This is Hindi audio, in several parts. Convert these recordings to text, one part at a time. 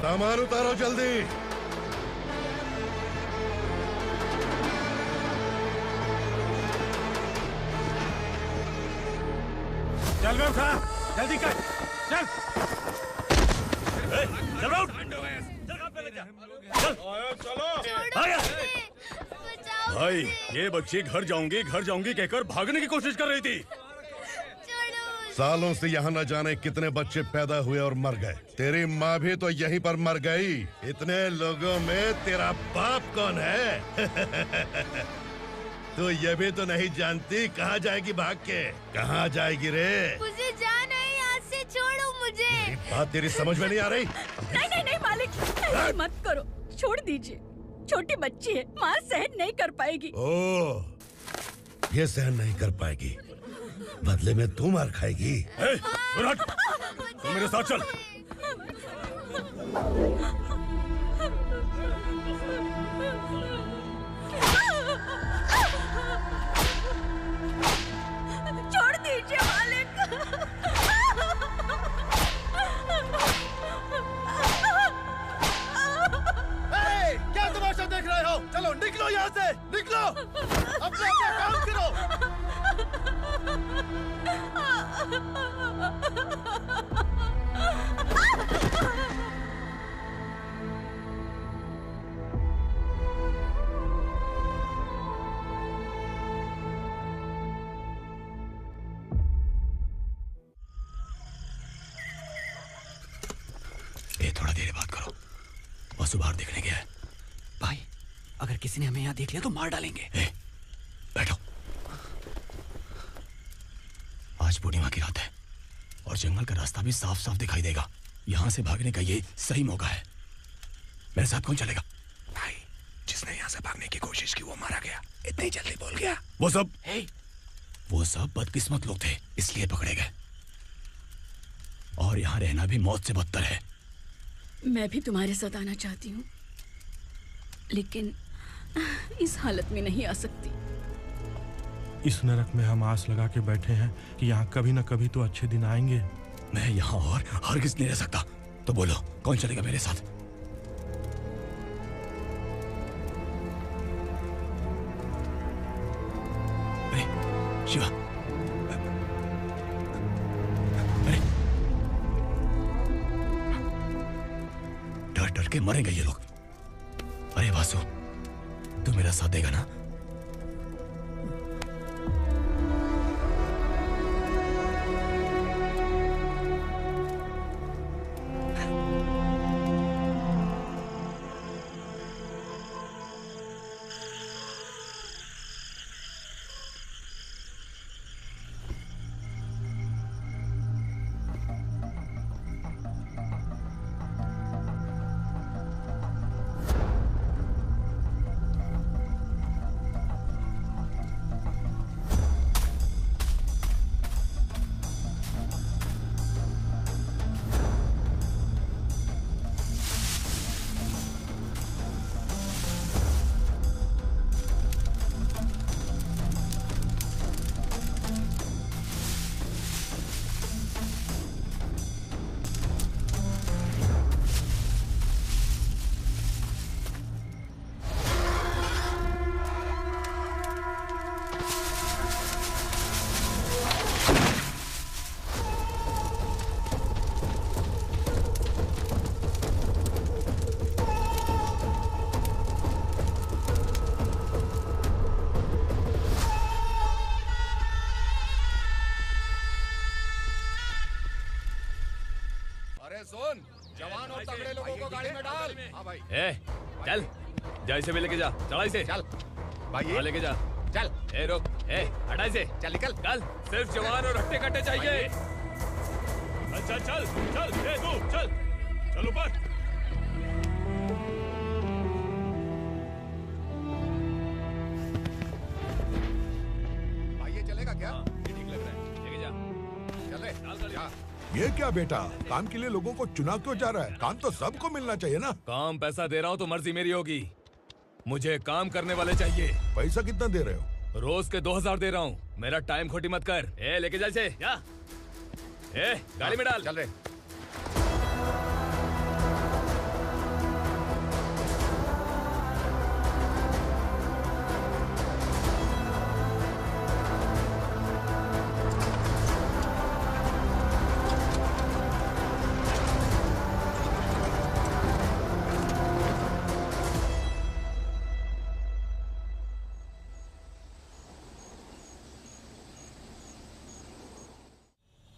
सामान उतारो जल्दी। चल बे उठा, जल्दी कर, चल। चल बे उठ। चलो। भाई ये बच्ची घर जाऊंगी कहकर भागने की कोशिश कर रही थी। सालों से यहाँ न जाने कितने बच्चे पैदा हुए और मर गए। तेरी माँ भी तो यहीं पर मर गई। इतने लोगों में तेरा बाप कौन है? तो ये भी तो नहीं जानती कहाँ जाएगी भाग के? कहाँ जाएगी रे? मुझे जाना है, यहाँ से छोड़ो मुझे। मेरी बात तेरी समझ में नहीं आ रही? नहीं मालिक, ऐसे मत करो, छोड़ दीजिए। छोटी बच्ची है, माँ सहन नहीं कर पाएगी। ओह, ये सहन नहीं कर पाएगी, बदले में तू मार खाएगी। तू मेरे साथ चल। छोड़ दीजिए मालिक। क्या तमाशा देख रहे हो? चलो निकलो यहाँ से, निकलो। अपना काम करो। थोड़ा देर बात करो। वसु बाहर देखने गया है। भाई, अगर किसी ने हमें यहाँ देख लिया तो मार डालेंगे। बैठो। आज पूर्णिमा की रात है और जंगल का रास्ता भी साफ साफ दिखाई देगा। यहाँ से भागने का ये सही मौका है। मेरे साथ कौन चलेगा? भाई, जिसने यहाँ से भागने की कोशिश की वो मारा गया। इतनी जल्दी बोल गया। वो सब बदकिस्मत लोग थे, इसलिए पकड़े गए। और यहाँ रहना भी मौत से बदतर है। मैं भी तुम्हारे साथ आना चाहती हूँ, लेकिन इस हालत में नहीं आ सकती। इस नरक में हम आस लगा के बैठे हैं कि यहाँ कभी न कभी तो अच्छे दिन आएंगे। मैं यहाँ और हरगिज़ नहीं रह सकता। तो बोलो, कौन चलेगा मेरे साथ? अरे शिवा, अरे डर डर के मरेंगे ये लोग। अरे वासु, तू मेरा साथ देगा ना? सुन, जवान और तगड़े लोगों को गाड़ी में डाल। हाँ भाई। चल, जा इसे भी लेके जा। चला इसे। चल भाई, लेके जा। चल। रुक, हटा इसे। चल निकल। चल, सिर्फ जवान और हट्टे कट्टे चाहिए। चल चल चल चल, तू चल, चल ऊपर। भाई ये चलेगा क्या? ये ठीक लग रहा है, लेके जा। चल रे। ये क्या बेटा, काम के लिए लोगों को चुना क्यों जा रहा है? काम तो सबको मिलना चाहिए ना। काम पैसा दे रहा हूँ तो मर्जी मेरी होगी। मुझे काम करने वाले चाहिए। पैसा कितना दे रहे हो? रोज के 2000 दे रहा हूँ। मेरा टाइम खोटी मत कर। लेके जा इसे। जा। गाड़ी में डाल। चल रे।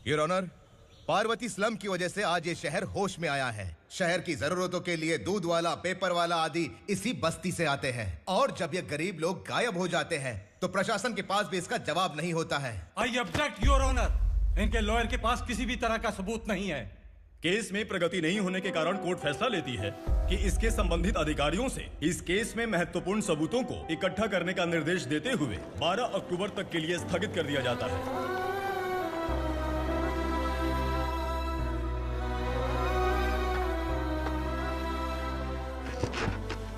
योर ऑनर, पार्वती स्लम की वजह से आज ये शहर होश में आया है। शहर की जरूरतों के लिए दूध वाला, पेपर वाला आदि इसी बस्ती से आते हैं, और जब ये गरीब लोग गायब हो जाते हैं तो प्रशासन के पास भी इसका जवाब नहीं होता है। I object your honour. इनके लॉयर के पास किसी भी तरह का सबूत नहीं है। केस में प्रगति नहीं होने के कारण कोर्ट फैसला लेती है कि इसके संबंधित अधिकारियों से इस केस में महत्वपूर्ण सबूतों को इकट्ठा करने का निर्देश देते हुए 12 अक्टूबर तक के लिए स्थगित कर दिया जाता है।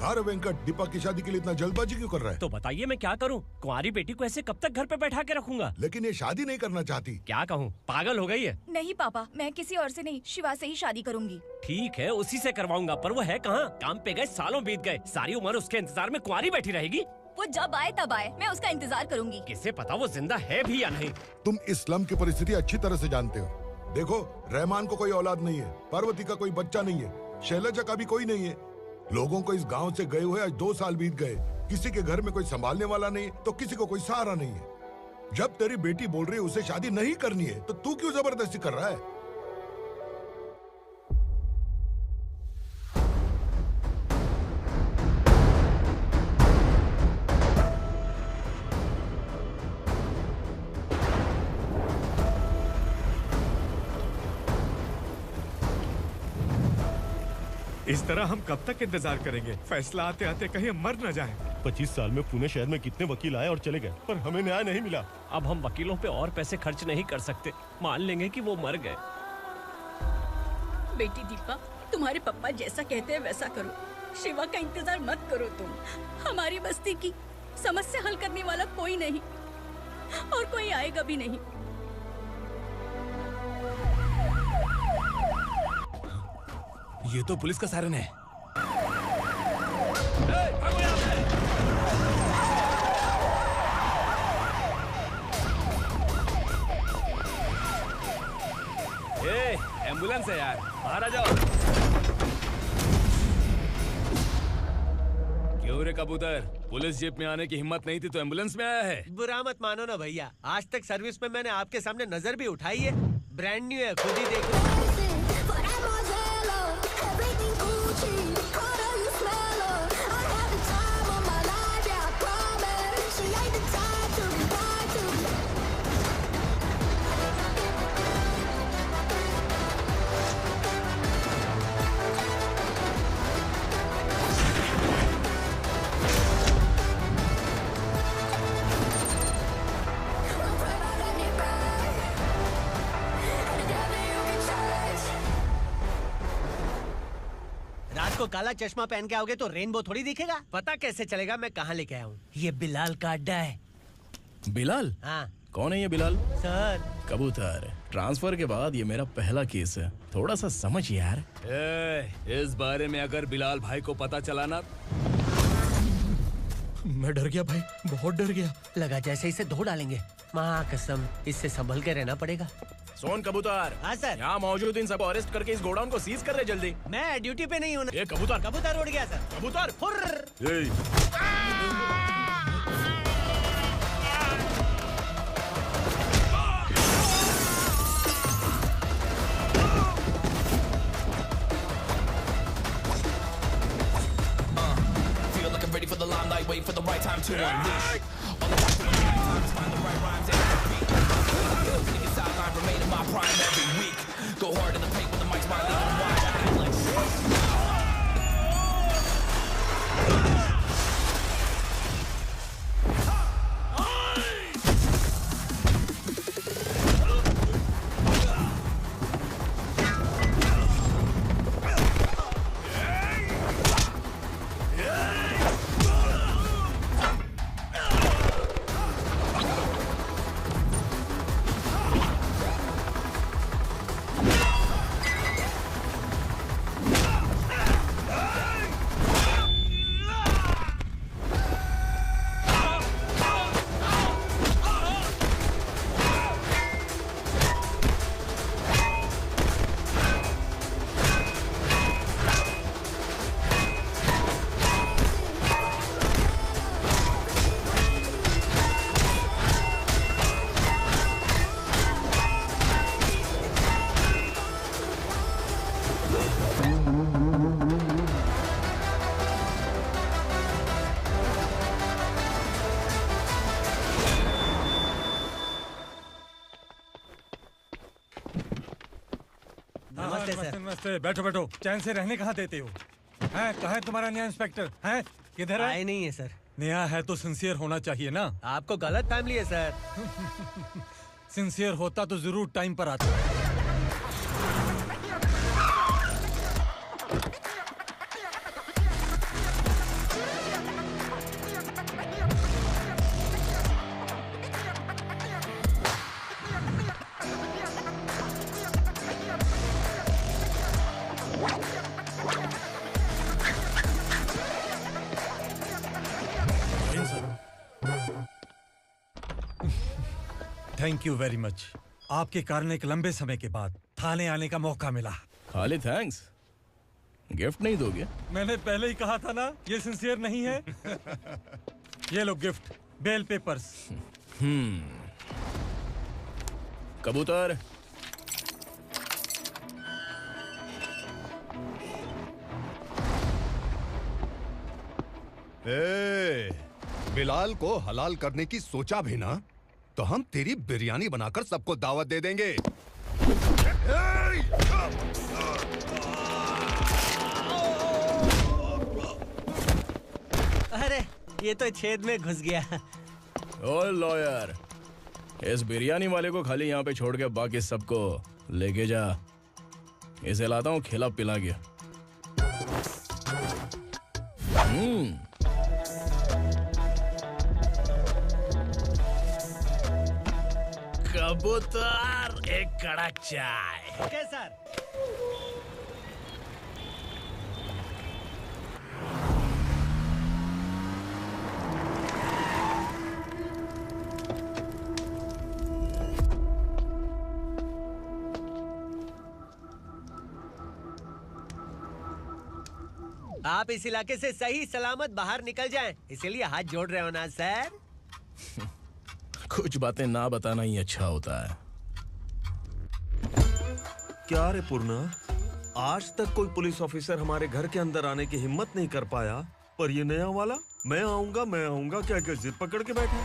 अरे वेंकट, दीपक की शादी के लिए इतना जल्दबाजी क्यों कर रहा है? तो बताइए मैं क्या करूं? कुंवारी बेटी को ऐसे कब तक घर पे बैठा के रखूंगा? लेकिन ये शादी नहीं करना चाहती। क्या कहूं, पागल हो गई है? नहीं पापा, मैं किसी और से नहीं, शिवा से ही शादी करूंगी। ठीक है, उसी से करवाऊंगा, पर वो है कहाँ? काम पे गए, सालों बीत गए, सारी उम्र उसके इंतजार में कुंवारी बैठी रहेगी। वो जब आए तब आए, मैं उसका इंतजार करूंगी। किसे पता वो जिंदा है भी या नहीं। तुम इस स्लम की परिस्थिति अच्छी तरह से जानते हो। देखो, रहमान को कोई औलाद नहीं है, पार्वती का कोई बच्चा नहीं है, शैलजा का भी कोई नहीं है। लोगों को इस गांव से गए हुए आज 2 साल बीत गए। किसी के घर में कोई संभालने वाला नहीं, तो किसी को कोई सहारा नहीं है। जब तेरी बेटी बोल रही है उसे शादी नहीं करनी है, तो तू क्यों जबरदस्ती कर रहा है? इस तरह हम कब तक इंतजार करेंगे? फैसला आते आते कहीं हम मर न जाएं। 25 साल में पुणे शहर में कितने वकील आए और चले गए, पर हमें न्याय नहीं मिला। अब हम वकीलों पे और पैसे खर्च नहीं कर सकते। मान लेंगे कि वो मर गए। बेटी दीपा, तुम्हारे पप्पा जैसा कहते हैं वैसा करो। शिवा का इंतजार मत करो तुम। हमारी बस्ती की समस्या हल करने वाला कोई नहीं, और कोई आएगा भी नहीं। ये तो पुलिस का सायरन है। एम्बुलेंस है यार, बाहर आ जाओ। क्यों रे कबूतर, पुलिस जीप में आने की हिम्मत नहीं थी तो एम्बुलेंस में आया है? बुरा मत मानो ना भैया, आज तक सर्विस में मैंने आपके सामने नजर भी उठाई है। ब्रांड न्यू है, खुद ही देखो। को काला चश्मा पहन के आओगे तो रेनबो थोड़ी दिखेगा। पता कैसे चलेगा मैं कहाँ लेके आया हूँ? ये बिलाल का अड्डा है। बिलाल? हाँ। कौन है ये बिलाल? सर। कबूतर, ट्रांसफर के बाद ये मेरा पहला केस है, थोड़ा सा समझ यार। इस बारे में अगर बिलाल भाई को पता चला ना। मैं डर गया भाई, बहुत डर गया। लगा जैसे इसे धो डालेंगे। माँ कसम, इससे संभल के रहना पड़ेगा। सोन कबूतर। हाँ सर। यहाँ मौजूद इन सबको अरेस्ट करके इस गोडाउन को सीज कर रहे जल्दी। मैं ड्यूटी पे नहीं हूँ। ये कबूतर। कबूतर उड़ गया सर। कबूतर। Feel like I'm ready for the limelight, wait for the right time to unleash. All the time to find the right rhymes and beat. Niggas sideline remain in my prime every week. Go hard in the paint with the mic's my lead and wide. I feel like नमस्ते सर। नमस्ते। बैठो बैठो। चैन से रहने कहाँ देते हो? हैं? कहाँ है तुम्हारा नया इंस्पेक्टर? हैं? किधर है? आए नहीं है सर। नया है तो सिंसियर होना चाहिए ना। आपको गलत फैमिली है सर। सिंसियर होता तो जरूर टाइम पर आता। Thank you very much. आपके कारण एक लंबे समय के बाद थाने आने का मौका मिला। खाली थैंक्स, गिफ्ट नहीं दोगे? मैंने पहले ही कहा था ना ये सिंसियर नहीं है। ये लो गिफ्ट, बेल पेपर्स। कबूतर। बिलाल को हलाल करने की सोचा भी ना तो हम तेरी बिरयानी बनाकर सबको दावत दे देंगे। अरे ये तो छेद में घुस गया। ओ लॉयर, इस बिरयानी वाले को खाली यहाँ पे छोड़ के बाकी सबको लेके जा। इसे लाता हूँ खिला पिला के। कबूतर, एक कड़क चाय। Okay sir. आप इस इलाके से सही सलामत बाहर निकल जाएं, इसीलिए हाथ जोड़ रहे हो ना सर? कुछ बातें ना बताना ही अच्छा होता है। क्या रे पूर्णा, आज तक कोई पुलिस ऑफिसर हमारे घर के अंदर आने की हिम्मत नहीं कर पाया, पर ये नया वाला मैं आऊंगा क्या क्या जिद पकड़ के बैठा।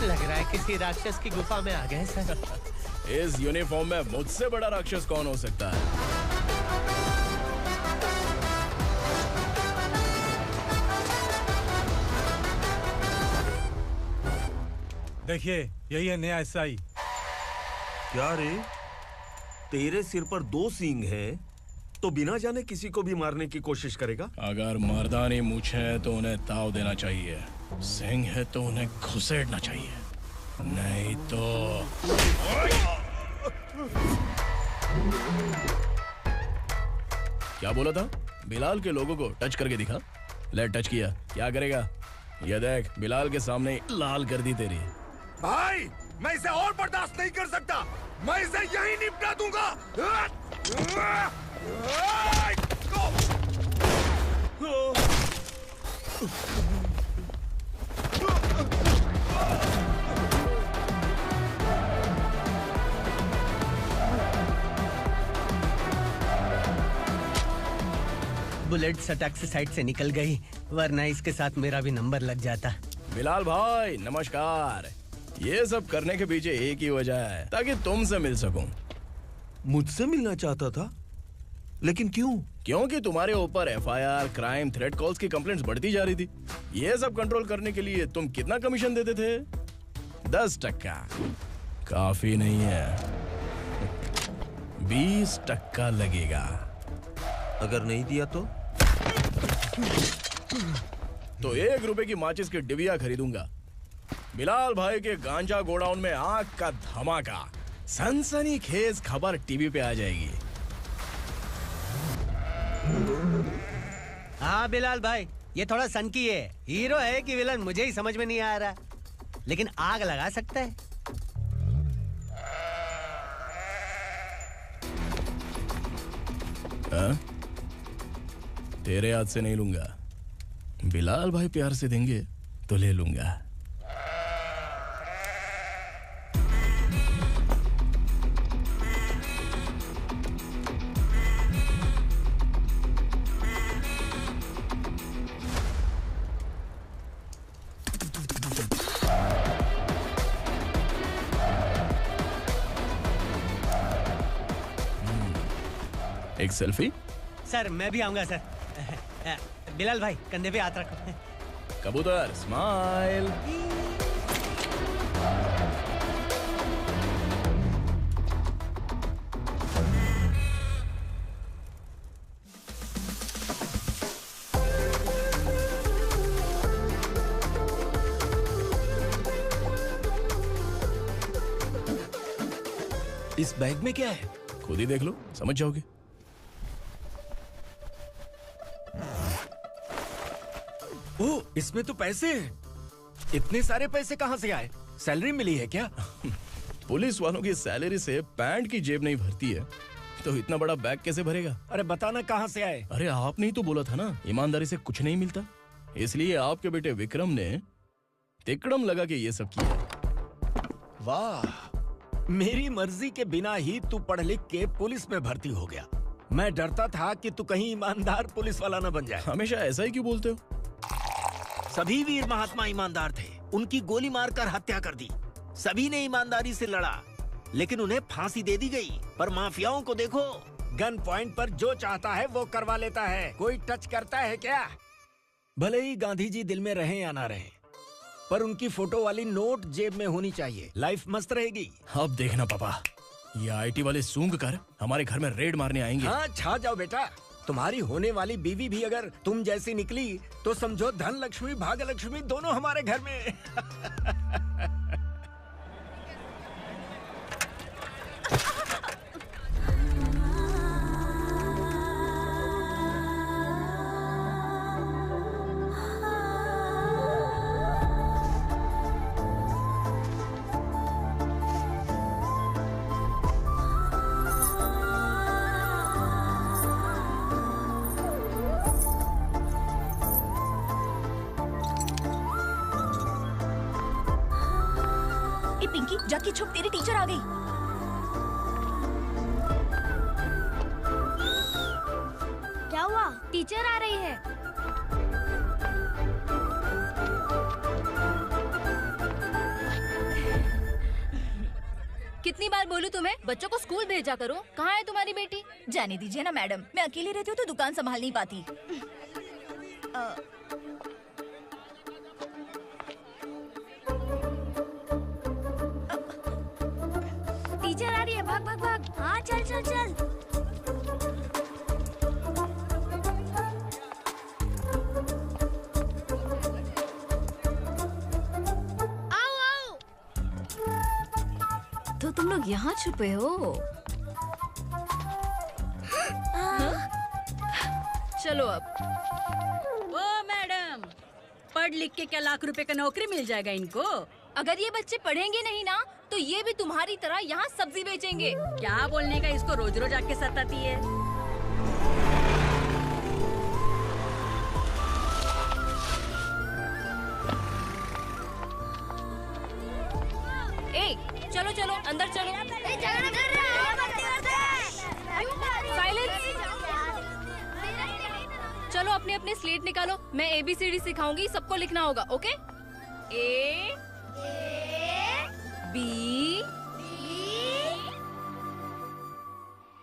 लग रहा है किसी राक्षस की गुफा में आ गए सर। इस यूनिफॉर्म में मुझसे बड़ा राक्षस कौन हो सकता है? देखिए यही है नया एसआई। क्या रे, तेरे सिर पर 2 सींग हैं, तो बिना जाने किसी को भी मारने की कोशिश करेगा? अगर मर्दानी मूंछ है तो उन्हें ताव देना चाहिए, सिंह है तो उन्हें घुसेड़ना चाहिए, नहीं तो। क्या बोला था? बिलाल के लोगों को टच करके दिखा। ले टच किया, क्या करेगा? ये देख, बिलाल के सामने लाल कर दी तेरी। भाई, मैं इसे और बर्दाश्त नहीं कर सकता। मैं इसे यहीं निपटा दूंगा। बुलेट सटक से साइड से निकल गई, वरना इसके साथ मेरा भी नंबर लग जाता। बिलाल भाई नमस्कार। ये सब करने के पीछे एक ही वजह है, ताकि तुमसे मिल सकूं। मुझसे मिलना चाहता था? लेकिन क्यों? क्योंकि तुम्हारे ऊपर एफआईआर, क्राइम, थ्रेट कॉल्स की कंप्लेंट्स बढ़ती जा रही थी। ये सब कंट्रोल करने के लिए तुम कितना कमीशन देते थे? 10%। काफी नहीं है, 20% लगेगा। अगर नहीं दिया तो 1 रुपए की माचिस की डिबिया खरीदूंगा। बिलाल भाई के गांजा गोडाउन में आग का धमाका, सनसनीखेज खबर टीवी पे आ जाएगी। हाँ बिलाल भाई, ये थोड़ा सनकी है। हीरो है कि विलन मुझे ही समझ में नहीं आ रहा, लेकिन आग लगा सकता है। तेरे हाथ से नहीं लूंगा, बिलाल भाई प्यार से देंगे तो ले लूंगा। एक सेल्फी। सर मैं भी आऊंगा सर। बिलाल भाई कंधे पे हाथ रखो। कबूतर स्माइल। इस बैग में क्या है? खुद ही देख लो, समझ जाओगे। ओह, इसमें तो पैसे हैं। इतने सारे पैसे कहां से आए? सैलरी मिली है क्या? पुलिस वालों की सैलरी से पैंट की जेब नहीं भरती है, तो इतना बड़ा बैग कैसे भरेगा? अरे बताना कहां से आए? अरे आपने ही तो बोला था ना, ईमानदारी से कुछ नहीं मिलता, इसलिए आपके बेटे विक्रम ने तिकड़म लगा के ये सब किया। वाह, मेरी मर्जी के बिना ही तू पढ़ लिख के पुलिस में भर्ती हो गया। मैं डरता था कि तू कहीं ईमानदार पुलिस वाला न बन जाए। हमेशा ऐसा ही क्यों बोलते हो? सभी वीर महात्मा ईमानदार थे, उनकी गोली मारकर हत्या कर दी। सभी ने ईमानदारी से लड़ा, लेकिन उन्हें फांसी दे दी गई। पर माफियाओं को देखो, गन पॉइंट पर जो चाहता है वो करवा लेता है। कोई टच करता है क्या? भले ही गांधी जी दिल में रहे या ना रहे, पर उनकी फोटो वाली नोट जेब में होनी चाहिए। लाइफ मस्त रहेगी। अब देखना पापा, ये आईटी वाले सूंघ कर हमारे घर में रेड मारने आएंगे। हाँ, छा जाओ बेटा। तुम्हारी होने वाली बीवी भी अगर तुम जैसी निकली तो समझो धन लक्ष्मी भाग्य लक्ष्मी दोनों हमारे घर में। पिंकी जाके छुप, तेरी टीचर आ गई। क्या हुआ? टीचर आ रही है। कितनी बार बोलूं तुम्हें, बच्चों को स्कूल भेजा करो। कहाँ है तुम्हारी बेटी? जाने दीजिए ना मैडम, मैं अकेली रहती हूँ तो दुकान संभाल नहीं पाती। टीचर आ रही है, भाग भाग भाग। हाँ चल चल चल। आओ आओ। तो तुम लोग यहाँ छुपे हो? चलो अब। ओ मैडम, पढ़ लिख के क्या लाख रुपए का नौकरी मिल जाएगा इनको? अगर ये बच्चे पढ़ेंगे नहीं ना, तो ये भी तुम्हारी तरह यहाँ सब्जी बेचेंगे। क्या बोलने का, इसको रोज रोज आके सताती है। ए, चलो चलो अंदर चलो। साइलेंस। चलो अपने अपने स्लेट निकालो, मैं ABCD सिखाऊंगी, सबको लिखना होगा। ओके? A B।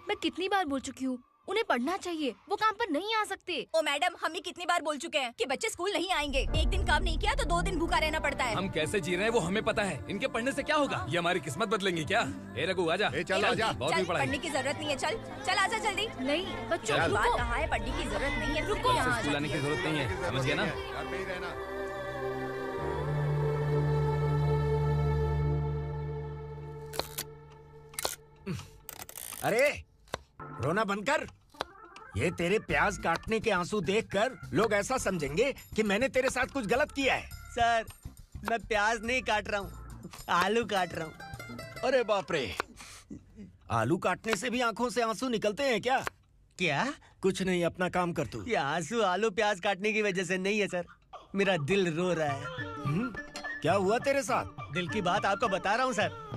मैं कितनी बार बोल चुकी हूँ, उन्हें पढ़ना चाहिए, वो काम पर नहीं आ सकते। ओ मैडम, हम भी कितनी बार बोल चुके हैं कि बच्चे स्कूल नहीं आएंगे। एक दिन काम नहीं किया तो 2 दिन भूखा रहना पड़ता है। हम कैसे जी रहे हैं वो हमें पता है, इनके पढ़ने से क्या होगा? ये हमारी किस्मत बदलेंगी क्या? ए रघु आजा। चल आजा। बहुत भी पढ़ाई। पढ़ने की जरूरत नहीं है, चल चल आजा जल्दी। नहीं बच्चों, चल। बात कहा है, पढ़ने की जरूरत नहीं है, रुको यहाँ। स्कूल आने की जरूरत नहीं है, समझ गया ना? अरे रोना बंद कर। ये तेरे प्याज काटने के आंसू देखकर लोग ऐसा समझेंगे कि मैंने तेरे साथ कुछ गलत किया है। सर, मैं प्याज नहीं काट रहा हूँ, आलू काट रहा हूँ। अरे बाप रे, आलू काटने से भी आंखों से आंसू निकलते हैं क्या? क्या? कुछ नहीं, अपना काम कर तू। ये आंसू आलू प्याज काटने की वजह से नहीं है सर, मेरा दिल रो रहा है। क्या हुआ तेरे साथ? दिल की बात आपको बता रहा हूँ सर।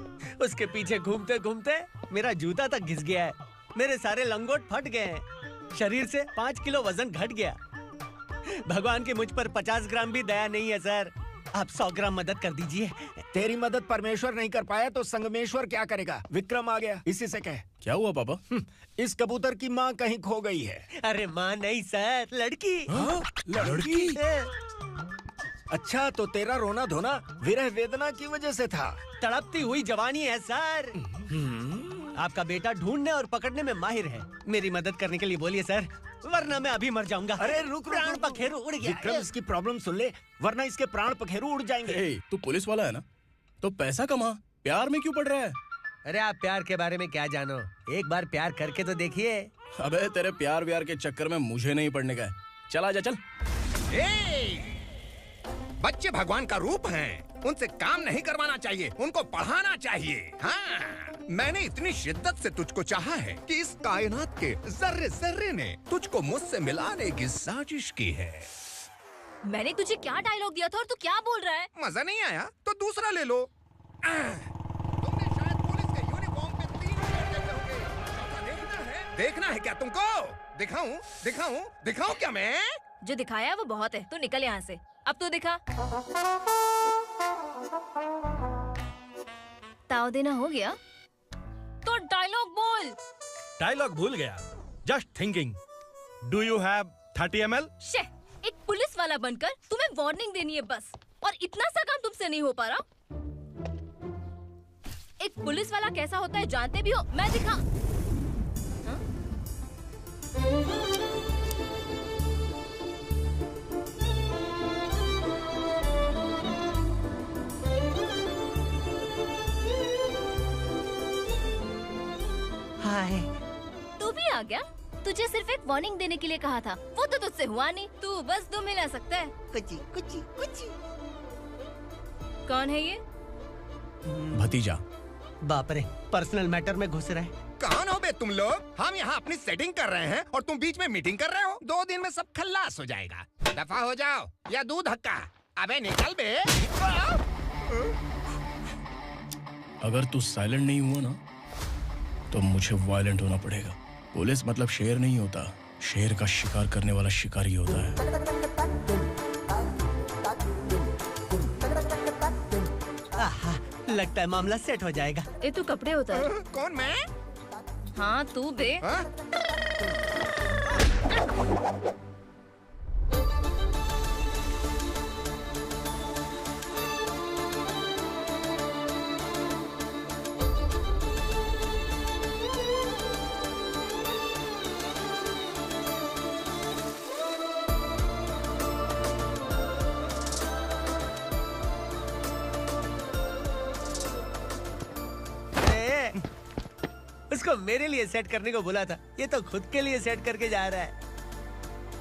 उसके पीछे घूमते घूमते मेरा जूता तक घिस गया है, मेरे सारे लंगोट फट गए हैं, शरीर से 5 किलो वजन घट गया। भगवान की मुझ पर 50 ग्राम भी दया नहीं है सर, आप 100 ग्राम मदद कर दीजिए। तेरी मदद परमेश्वर नहीं कर पाया तो संगमेश्वर क्या करेगा? विक्रम आ गया, इसी से कह। क्या हुआ पापा? इस कबूतर की माँ कहीं खो गई है। अरे माँ नहीं सर, लड़की। लड़की? अच्छा, तो तेरा रोना धोना विरह वेदना की वजह से था। तड़पती हुई जवानी है सर। आपका बेटा ढूंढने और पकड़ने में माहिर है। मेरी मदद करने के लिए बोलिए सर, वरना मैं अभी मर जाऊंगा। अरे रुक, प्राण पखेरु उड़ गया। विक्रम, इसकी प्रॉब्लम सुन ले, वरना इसके प्राण पखेरु उड़ जाएंगे। तू पुलिस वाला है ना, तो पैसा कमा, प्यार में क्यों पड़ रहा है? अरे आप प्यार के बारे में क्या जानो, एक बार प्यार करके तो देखिए। अबे तेरे प्यार व्यार के चक्कर में मुझे नहीं पड़ने का है। चल आजा चल। बच्चे भगवान का रूप हैं, उनसे काम नहीं करवाना चाहिए, उनको पढ़ाना चाहिए। हाँ, मैंने इतनी शिद्दत से तुझको चाहा है कि इस कायनात के जर्रे जर्रे ने तुझको मुझसे मिलाने की साजिश की है। मैंने तुझे क्या डायलॉग दिया था और तू क्या बोल रहा है? मजा नहीं आया तो दूसरा ले लो। तुमने शायद पुलिस के यूनिफॉर्म पे 3 शेर देखे होंगे। देखना है क्या तुमको? दिखाऊं दिखाऊं दिखाऊं क्या मैं? जो दिखाया वो बहुत है, तू निकल यहाँ से। अब तू दिखा। ताव देना हो गया तो डायलॉग बोल। डायलॉग भूल गया। Just thinking. Do you have 30 ml? शे, एक पुलिस वाला बनकर तुम्हें वार्निंग देनी है बस, और इतना सा काम तुमसे नहीं हो पा रहा। एक पुलिस वाला कैसा होता है जानते भी हो? मैं दिखा। हाय, तू भी आ गया? तुझे सिर्फ एक वार्निंग देने के लिए कहा था, वो तो तुझसे हुआ नहीं। तू बस 2 मिला सकता है। कुची कुची कुची। कौन है ये? भतीजा। बाप रे, पर्सनल मैटर में घुस रहे। कौन हो बे तुम लोग? हम यहाँ अपनी सेटिंग कर रहे हैं और तुम बीच में मीटिंग कर रहे हो। 2 दिन में सब खल्लास हो जाएगा। दफा हो जाओ या दूध हक्का। अबे निकल बे। अगर तू साइलेंट नहीं हुआ ना तो मुझे वायलेंट होना पड़ेगा। पुलिस मतलब शेर नहीं होता, शेर का शिकार करने वाला शिकारी होता है। आहा, लगता है मामला सेट हो जाएगा। ये तू कपड़े होता है। कौन मैं? हाँ तू बे। उसको मेरे लिए सेट करने को बोला था, ये तो खुद के लिए सेट करके जा रहा है।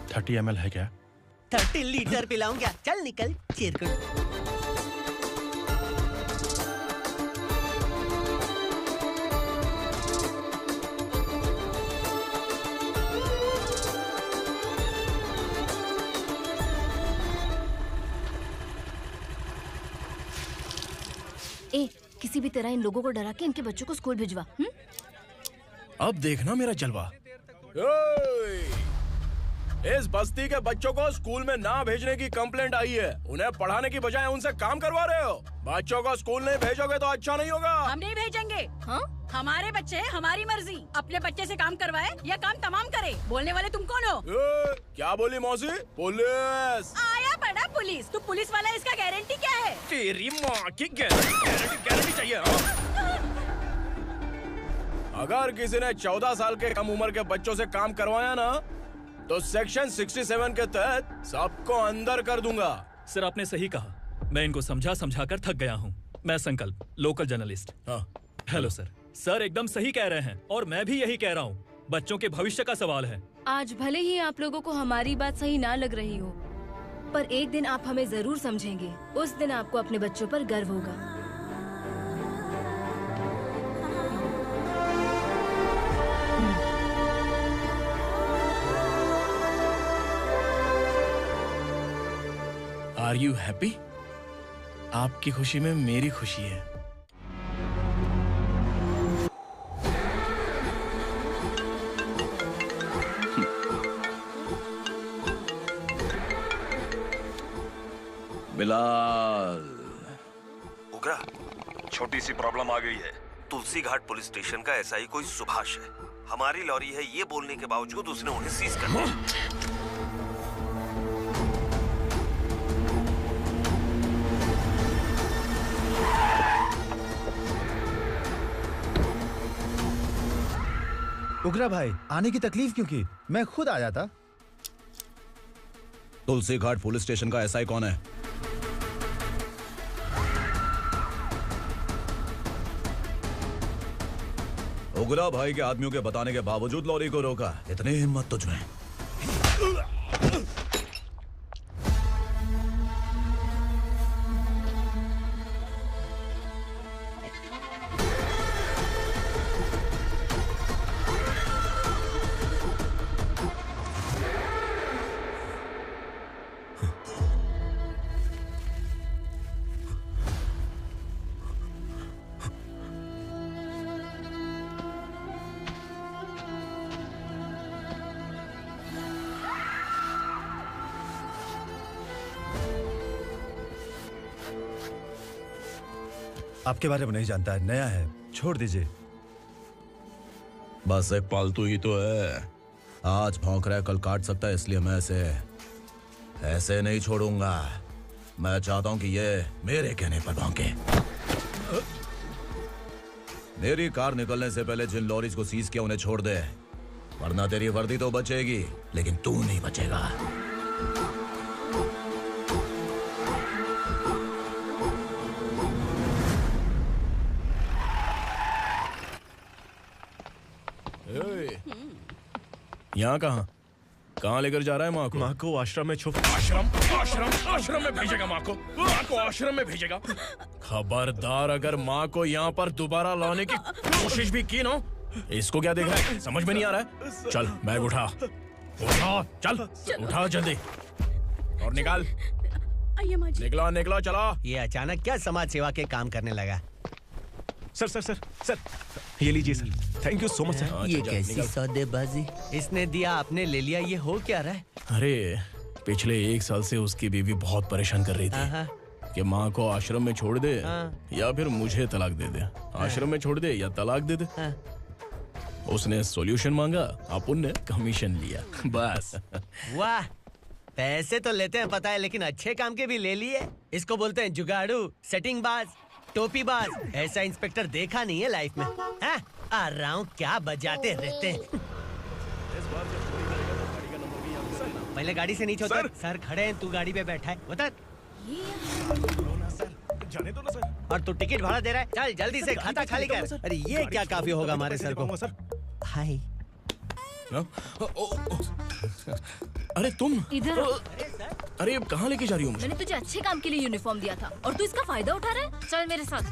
30 ml है क्या? 30 लीटर पिलाऊं क्या? चल निकल चिरकुट। ए, किसी भी तरह इन लोगों को डरा के इनके बच्चों को स्कूल भिजवा। अब देखना मेरा जलवा। इस बस्ती के बच्चों को स्कूल में ना भेजने की कंप्लेंट आई है। उन्हें पढ़ाने की बजाय उनसे काम करवा रहे हो। बच्चों को स्कूल नहीं भेजोगे तो अच्छा नहीं होगा। हम नहीं भेजेंगे। हाँ? हमारे बच्चे, हमारी मर्जी। अपने बच्चे से काम करवाए या काम तमाम करे। बोलने वाले तुम कौन हो? क्या बोली मौसी? पुलिस आया बड़ा पुलिस। तू पुलिस वाला, इसका गारंटी क्या है? तेरी माँ की गारंटी चाहिए। अगर किसी ने 14 साल के कम उम्र के बच्चों से काम करवाया ना तो सेक्शन 67 के तहत सबको अंदर कर दूंगा। सर आपने सही कहा। मैं इनको समझा कर थक गया हूँ। मैं संकल्प, लोकल जर्नलिस्ट। हाँ। Hello sir. सर एकदम सही कह रहे हैं और मैं भी यही कह रहा हूँ। बच्चों के भविष्य का सवाल है। आज भले ही आप लोगों को हमारी बात सही ना लग रही हो, पर एक दिन आप हमें जरूर समझेंगे। उस दिन आपको अपने बच्चों पर गर्व होगा। Are you happy? आपकी खुशी में मेरी खुशी है। बिलाल, उगरा, छोटी सी प्रॉब्लम आ गई है। तुलसी घाट पुलिस स्टेशन का एसआई कोई सुभाष है। हमारी लॉरी है ये बोलने के बावजूद उसने उन्हें सीज कर दिया। उगरा भाई, आने की तकलीफ क्यों की? मैं खुद आ जाता। तुलसी घाट पुलिस स्टेशन का एसआई कौन है? उगरा भाई के आदमियों के बताने के बावजूद लॉरी को रोका। इतनी हिम्मत तुझमें? आपके बारे में नहीं जानता है, नया है, छोड़ दीजिए। बस एक पालतू ही तो है। आज भौंक रहा है, कल काट सकता है, इसलिए मैं ऐसे नहीं छोड़ूंगा। मैं चाहता हूं कि ये मेरे कहने पर भौंके। मेरी कार निकलने से पहले जिन लॉरीज को सीज किया उन्हें छोड़ दे, वरना तेरी वर्दी तो बचेगी लेकिन तू नहीं बचेगा। यहाँ कहाँ लेकर जा रहा है माँ को? माँ को आश्रम में छुप। आश्रम में भेजेगा माँ को आश्रम में भेजेगा। खबरदार, अगर माँ को यहाँ पर दोबारा लाने की कोशिश भी की ना, इसको क्या देख रहा है? समझ में नहीं आ रहा है? चल बैग उठा, चल उठा जल्दी और निकाल। निकला चला। ये अचानक क्या समाज सेवा के काम करने लगा? सर ये लीजिए sir. Thank you so much sir. ये कैसी सौदेबाजी? इसने दिया, आपने ले लिया, ये हो क्या रहा है? अरे पिछले 1 साल से उसकी बीवी बहुत परेशान कर रही थी कि माँ को आश्रम में छोड़ दे या फिर मुझे तलाक दे दे। आश्रम में छोड़ दे या तलाक दे दे। उसने सॉल्यूशन मांगा, अपुन ने कमीशन लिया, बस। वाह, पैसे तो लेते हैं पता है, लेकिन अच्छे काम के भी ले लिए। इसको बोलते हैं जुगाड़ू, सेटिंग बाज, टोपी बाज। ऐसा इंस्पेक्टर देखा नहीं है लाइफ में। हाँ? आ रहा हूँ, क्या बजाते रहते हैं। पहले गाड़ी से नीचे उतर। सर खड़े हैं, तू गाड़ी पे बैठा है, उतर। जाने दो ना सर। और तू टिकट भाड़ा दे रहा है, चल जल्दी से खाता खाली कर। अरे ये क्या काफी होगा हमारे सर को। हाय। अरे तुम इधर। अरे अब कहाँ लेके जा रही हो? मैंने तुझे अच्छे काम के लिए यूनिफॉर्म दिया था और तू इसका फायदा उठा रहा है। चल मेरे साथ।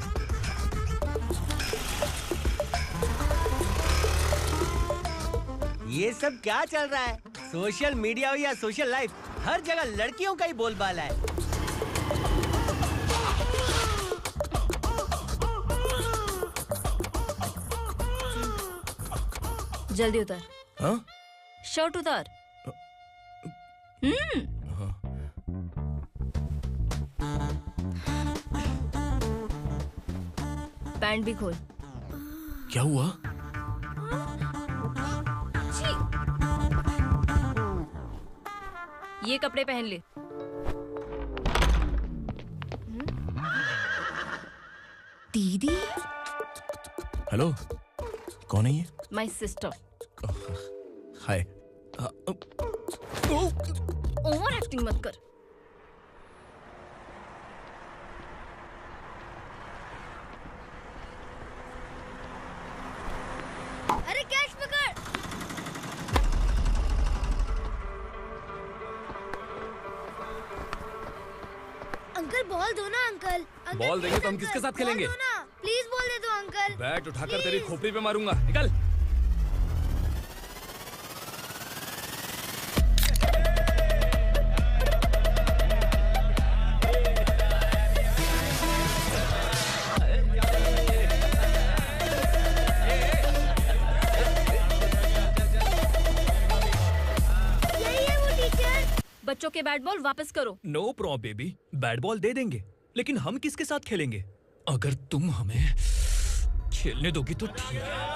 ये सब क्या चल रहा है? सोशल मीडिया हो या सोशल लाइफ, हर जगह लड़कियों का ही बोलबाला है। जल्दी उतर। हाँ? शर्ट उतार। पैंट भी खोल। क्या हुआ? ये कपड़े पहन ले। दीदी। हेलो, कौन है ये? My sister. Hi. Over acting मत कर। अरे कैश पकड़। अंकल बॉल दो ना अंकल। बॉल देंगे तो हम किसके साथ खेलेंगे? प्लीज बॉल दे दो अंकल। बैट उठाकर तेरी खोपड़ी पे मारूंगा, निकल। बच्चों के बैट बॉल वापस करो। No problem baby, bat ball दे देंगे, लेकिन हम किसके साथ खेलेंगे? अगर तुम हमें खेलने दोगी तो ठीक है।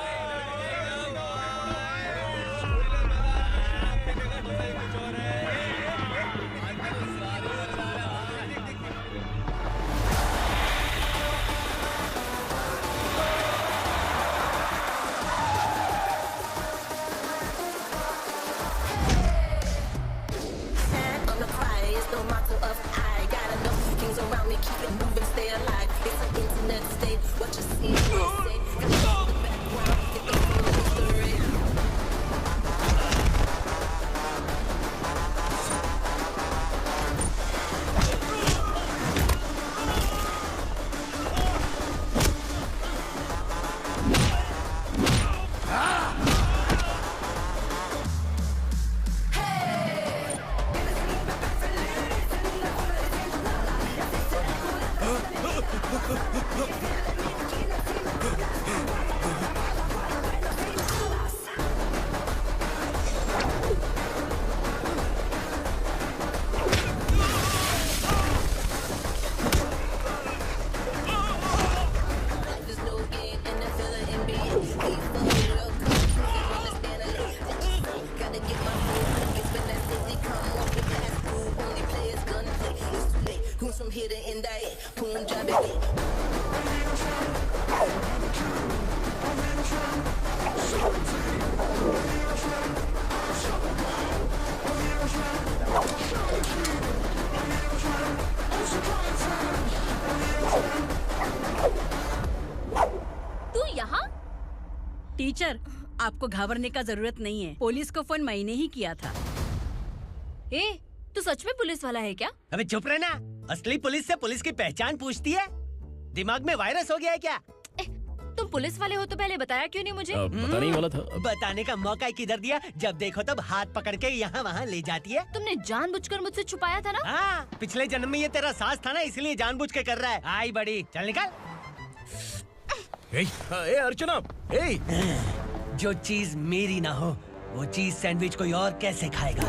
टीचर, आपको घबराने का जरूरत नहीं है। पुलिस को फोन मैंने ही किया था। ए, तू सच में पुलिस वाला है क्या? अबे चुप रहना। असली पुलिस से पुलिस की पहचान पूछती है? दिमाग में वायरस हो गया है क्या? तुम पुलिस वाले हो तो पहले बताया क्यों नहीं मुझे? बताने ही वाला था। बताने का मौका किधर दिया? जब देखो तब हाथ पकड़ के यहाँ वहाँ ले जाती है। तुमने जानबूझकर मुझसे छुपाया था ना? हाँ, पिछले जन्म में ये तेरा सास था ना, इसलिए जानबूझ के कर रहा है। आई बड़ी, चल निकल। ए अर्चना, जो चीज मेरी ना हो वो चीज सैंडविच कोई और कैसे खाएगा?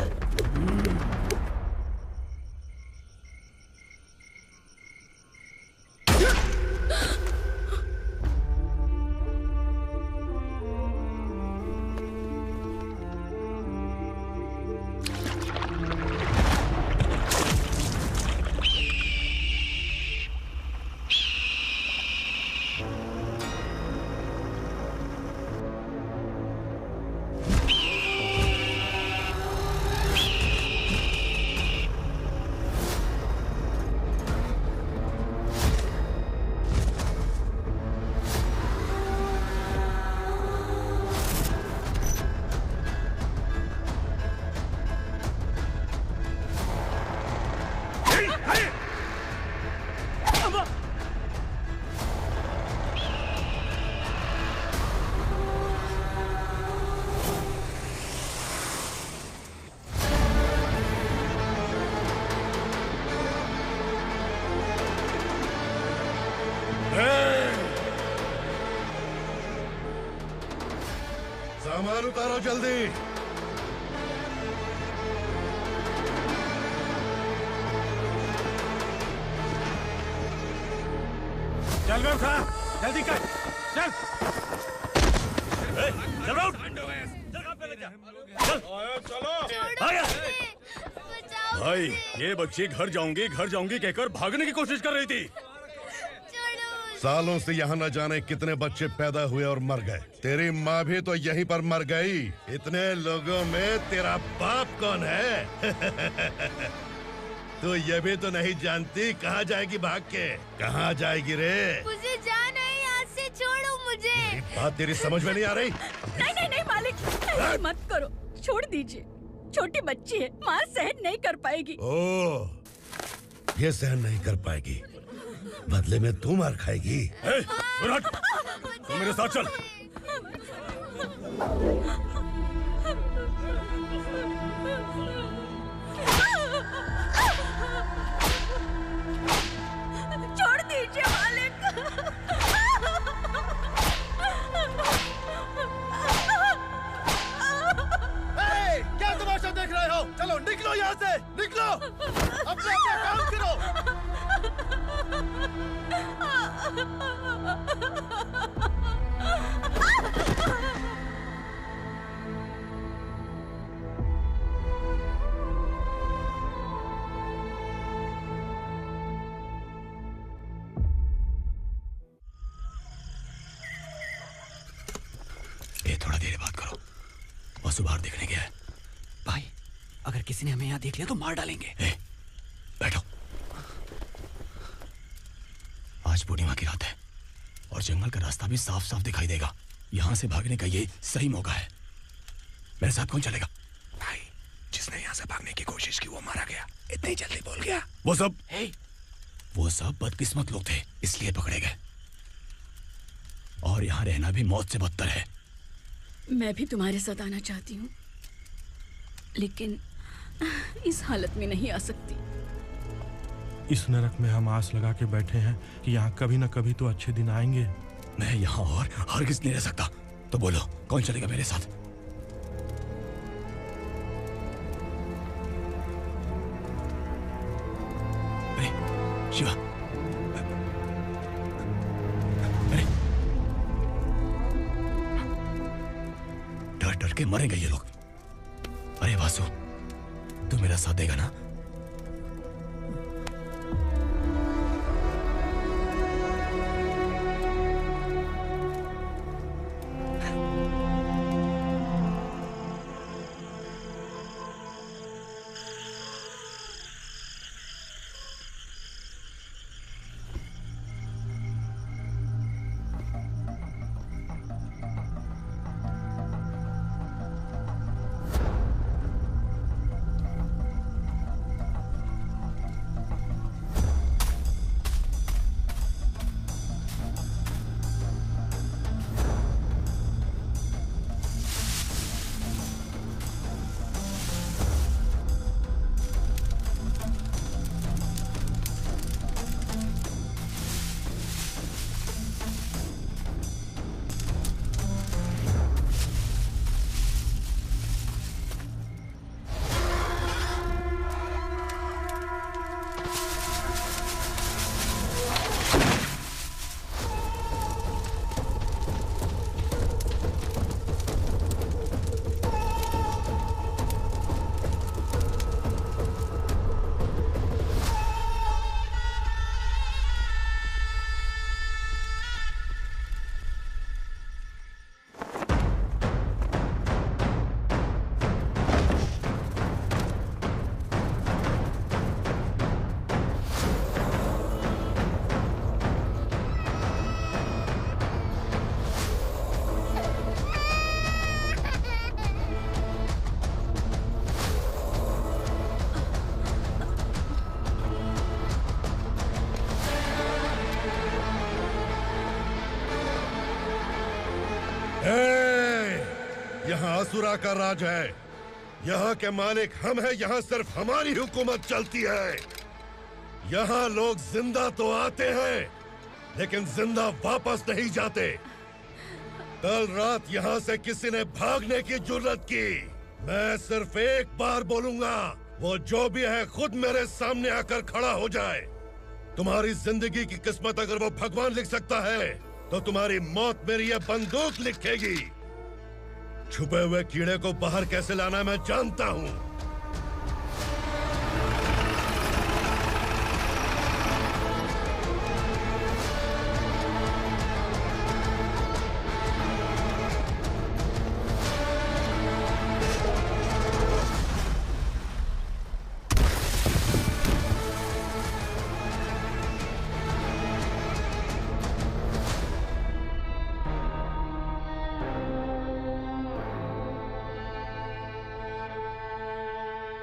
सामान उतारो जल्दी। चल बे उठा, जल्दी कर, चल। चल आउट। भाई, ये बच्ची घर जाऊंगी कहकर भागने की कोशिश कर रही थी। सालों से यहाँ न जाने कितने बच्चे पैदा हुए और मर गए। तेरी माँ भी तो यहीं पर मर गई। इतने लोगों में तेरा बाप कौन है? तो ये भी तो नहीं जानती कहाँ जाएगी भाग के? कहाँ जाएगी रे? मुझे जाना है, यहाँ से छोड़ो मुझे। बात तेरी समझ में नहीं आ रही? नहीं मालिक, ऐसे मत करो, छोड़ दीजिए। छोटी बच्ची है, माँ सहन नहीं कर पाएगी। ओह, ये सहन नहीं कर पाएगी, बदले में तू मार खाएगी। तू मेरे साथ चल। छोड़ दीजिए मालिक। क्या तमाशा देख रहे हो? चलो निकलो यहाँ से, निकलो। अपना काम करो। वासु बाहर देखने गया है। भाई अगर किसी ने हमें यहाँ देख लिया तो मार डालेंगे। बैठो। आज पूर्णिमा की रात है और जंगल का रास्ता भी साफ साफ दिखाई देगा। यहाँ से भागने का ये सही मौका है। मेरे साथ कौन चलेगा? भाई जिसने यहाँ से भागने की कोशिश की वो मारा गया। इतनी जल्दी बोल गया। वो सब बदकिस्मत लोग थे, इसलिए पकड़े गए। और यहाँ रहना भी मौत से बदतर है। मैं भी तुम्हारे साथ आना चाहती हूँ, लेकिन इस हालत में नहीं आ सकती। इस नरक में हम आस लगा के बैठे हैं कि यहाँ कभी ना कभी तो अच्छे दिन आएंगे। मैं यहाँ और हरगिज़ नहीं रह सकता। तो बोलो कौन चलेगा मेरे साथ? अरे शिवा, अरे डर डर के मरेंगे ये लोग। अरे वासु, तू मेरा साथ देगा ना? यहाँ असुरा का राज है। यहाँ के मालिक हम हैं। यहाँ सिर्फ हमारी हुकूमत चलती है। यहाँ लोग जिंदा तो आते हैं लेकिन जिंदा वापस नहीं जाते। कल रात यहाँ से किसी ने भागने की जुर्रत की, मैं सिर्फ एक बार बोलूंगा, वो जो भी है खुद मेरे सामने आकर खड़ा हो जाए। तुम्हारी जिंदगी की किस्मत अगर वो भगवान लिख सकता है तो तुम्हारी मौत मेरी ये बंदूक लिखेगी। छुपे हुए कीड़े को बाहर कैसे लाना मैं जानता हूँ।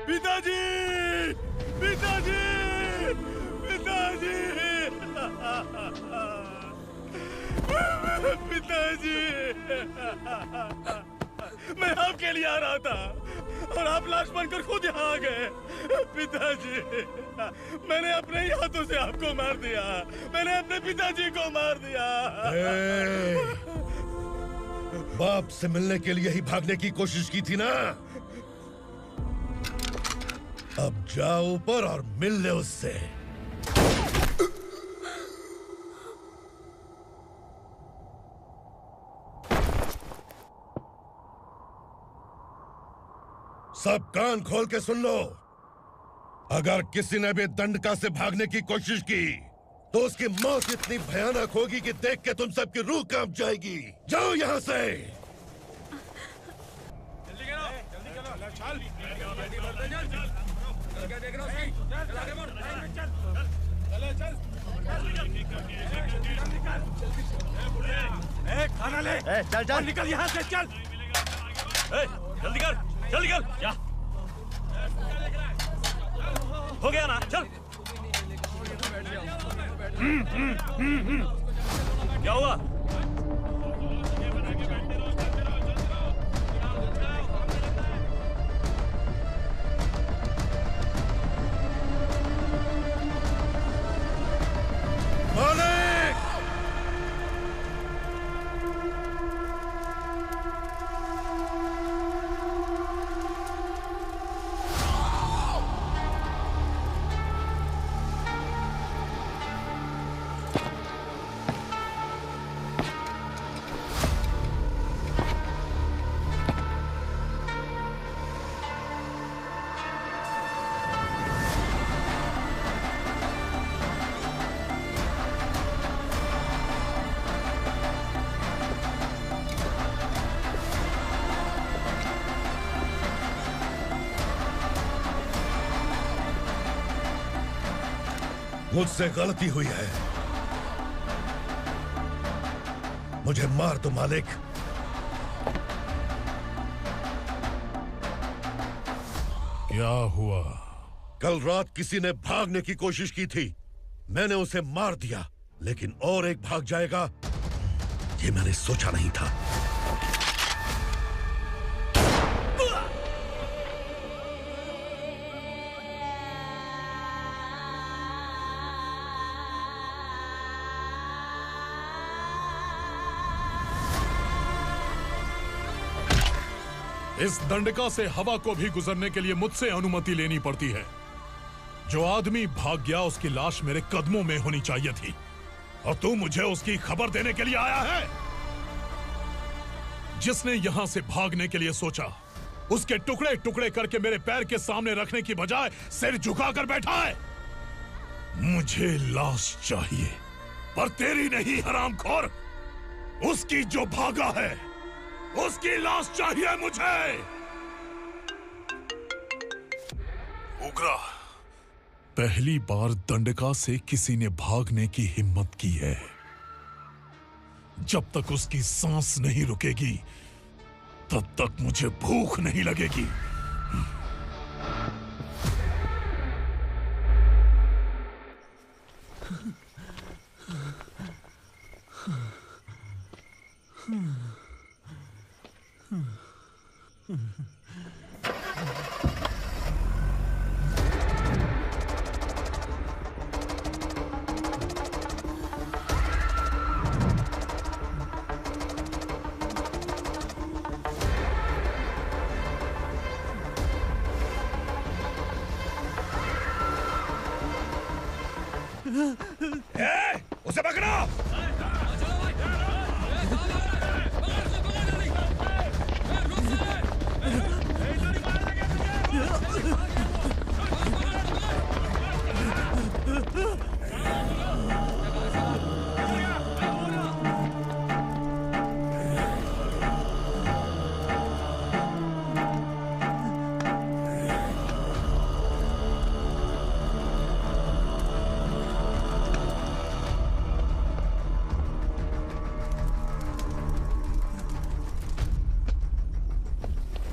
पिताजी! पिताजी! पिताजी! पिताजी! मैं आपके लिए आ रहा था और आप लाश बनकर खुद यहाँ आ गए। पिताजी, मैंने अपने ही हाथों से आपको मार दिया। मैंने अपने पिताजी को मार दिया। बाप से मिलने के लिए ही भागने की कोशिश की थी ना? अब जाओ ऊपर और मिल ले उससे। सब कान खोल के सुन लो। अगर किसी ने भी दंडका से भागने की कोशिश की तो उसकी मौत इतनी भयानक होगी कि देख के तुम सबकी रूह कांप जाएगी। जाओ यहां से। खाना ले। चल चल निकल यहाँ से, चल। जल्दी कर, जल्दी कर। क्या हो गया ना? चल। क्या हुआ? मुझसे गलती हुई है, मुझे मार दो मालिक। क्या हुआ? कल रात किसी ने भागने की कोशिश की थी, मैंने उसे मार दिया, लेकिन और एक भाग जाएगा ये मैंने सोचा नहीं था। इस दंडका से हवा को भी गुजरने के लिए मुझसे अनुमति लेनी पड़ती है। जो आदमी भाग गया उसकी लाश मेरे कदमों में होनी चाहिए थी, और तू मुझे उसकी खबर देने के लिए आया है। जिसने यहां से भागने के लिए सोचा, उसके टुकड़े टुकड़े करके मेरे पैर के सामने रखने की बजाय सिर झुकाकर बैठा है। मुझे लाश चाहिए, पर तेरी नहीं हरामखोर, उसकी जो भागा है उसकी लाश चाहिए मुझे। उग्रा, पहली बार दंडका से किसी ने भागने की हिम्मत की है। जब तक उसकी सांस नहीं रुकेगी तब तक मुझे भूख नहीं लगेगी। उसे पकड़ो!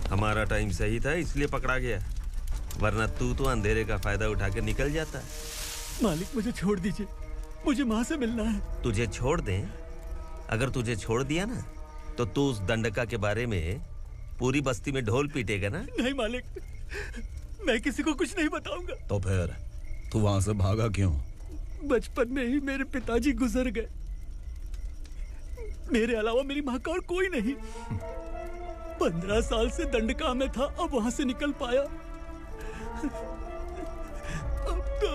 हमारा टाइम सही था इसलिए पकड़ा गया, वरना तू तो अंधेरे का फायदा उठा के निकल जाता। मालिक मुझे छोड़ दीजिए, मुझे माँ से मिलना है। तुझे छोड़ दें? अगर तुझे छोड़ दिया ना तो तू उस दंडका के बारे में पूरी बस्ती में ढोल पीटेगा ना। नहीं मालिक, मैं किसी को कुछ नहीं बताऊंगा। तो फिर तू वहां से भागा क्यों? बचपन में ही मेरे पिताजी गुजर गए, मेरे अलावा मेरी माँ का और कोई नहीं। 15 साल से दंडका में था, अब वहां से निकल पाया। अब तो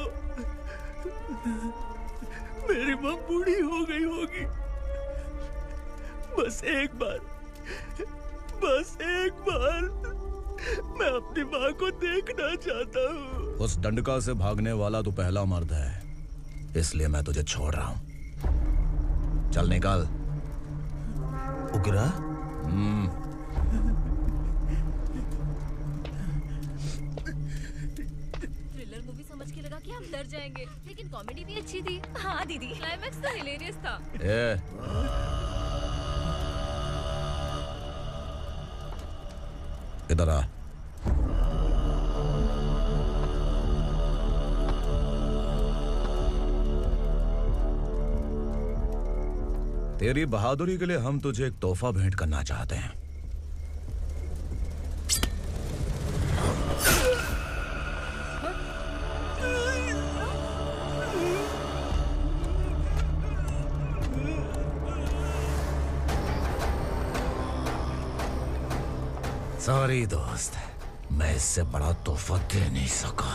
मेरी माँ बूढ़ी हो गई होगी। बस एक बार मैं अपनी माँ को देखना चाहता हूँ। उस दंडका से भागने वाला तू पहला मर्द है, इसलिए मैं तुझे छोड़ रहा हूँ। चल निकल। उग्रा? हम डर जाएंगे, लेकिन कॉमेडी भी अच्छी थी। हाँ दीदी, क्लाइमैक्स तो हिलेरियस था। इधर आ। तेरी बहादुरी के लिए हम तुझे एक तोहफा भेंट करना चाहते हैं। सॉरी दोस्त, मैं इससे बड़ा तोहफा दे नहीं सका।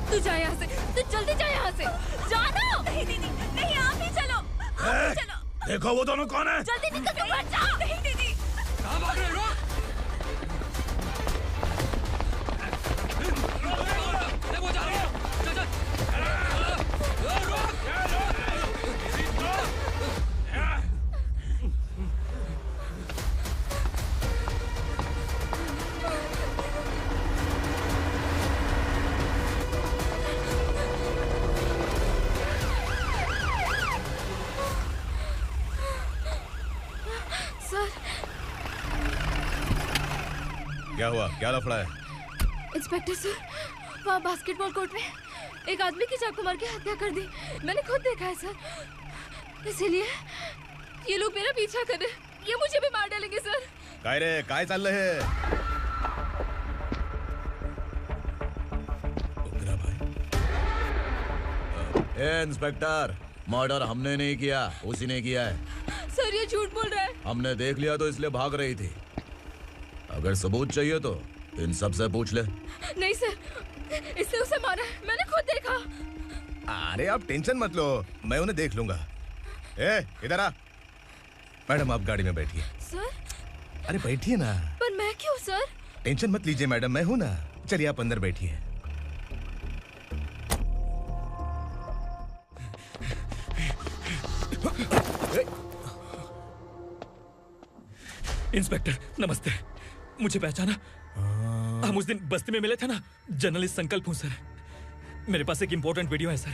तू जा यहाँ से, तू जल्दी जा यहाँ से। जानो। नहीं दीदी, नहीं आप ही चलो, आप ही चलो। देखो वो दोनों कौन है? जल्दी निकल के मत जाओ। नहीं दीदी। कहाँ भाग रहे हो? वो जा रही है। चल चल। सर। क्या हुआ? क्या लफड़ा है? इंस्पेक्टर सर, वहाँ बास्केटबॉल कोर्ट में एक आदमी की चाकू मार के हत्या कर दी। मैंने खुद देखा है सर, इसीलिए ये लोग मेरा पीछा कर रहे हैं। ये मुझे भी मार डालेंगे सर। काय रे, काय चाल रहे हैं? इंस्पेक्टर, मर्डर हमने नहीं किया, उसी ने किया है। सर ये झूठ बोल रहा है। हमने देख लिया तो इसलिए भाग रही थी। अगर सबूत चाहिए तो इन सब से पूछ ले। नहीं सर, इसने उसे मारा है, मैंने खुद देखा। अरे आप टेंशन मत लो, मैं उन्हें देख लूंगा। इधर आ। मैडम आप गाड़ी में बैठिए। सर। अरे बैठिए ना। पर मैं क्यों सर? टेंशन मत लीजिए मैडम, मैं हूं ना। चलिए आप अंदर बैठिए। इंस्पेक्टर नमस्ते, मुझे पहचाना? हम उस दिन बस्ती में मिले थे ना। जर्नलिस्ट संकल्प हूँ सर। मेरे पास एक इम्पोर्टेंट वीडियो है सर,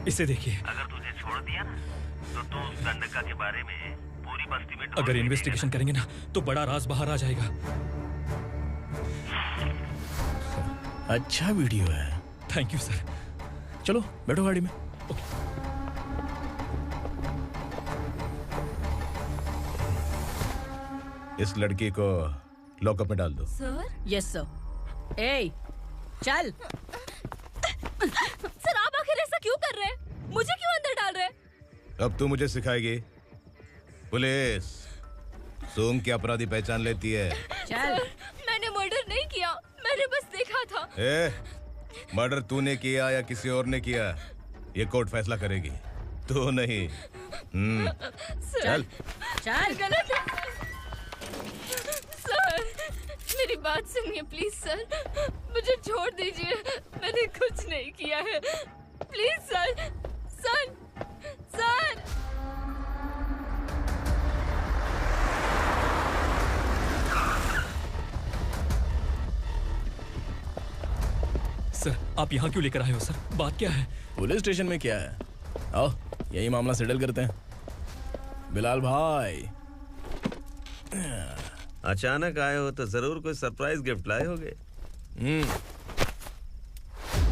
इसे देखिए। अगर तुझे छोड़ दिया ना तो तू उस गंडका के बारे में पूरी बस्ती में अगर इन्वेस्टिगेशन करेंगे ना तो बड़ा राज बाहर आ जाएगा। अच्छा वीडियो है। Thank you sir. चलो बैठो गाड़ी में। इस लड़की को लॉकअप में डाल दो। सर? Yes sir. ए, चल। सर आप आखिर ऐसा क्यों कर रहे हैं? मुझे क्यों अंदर डाल रहे हैं? अब तू मुझे सिखाएगी? पुलिस सूंघ के अपराधी पहचान लेती है। चल। मैंने मर्डर नहीं किया, मैंने बस देखा था। मर्डर तूने किया या किसी और ने किया, ये कोर्ट फैसला करेगी, तू नहीं। चल। चल। गलत है। सर मेरी बात सुनिए प्लीज सर, मुझे छोड़ दीजिए, मैंने कुछ नहीं किया है। Please sir. Sir sir. Sir आप यहाँ क्यों लेकर आए हो सर? बात क्या है? पुलिस स्टेशन में क्या है? आओ यही मामला सेटल करते हैं। बिलाल भाई अचानक आए हो तो जरूर कोई सरप्राइज गिफ्ट लाए होगे। तो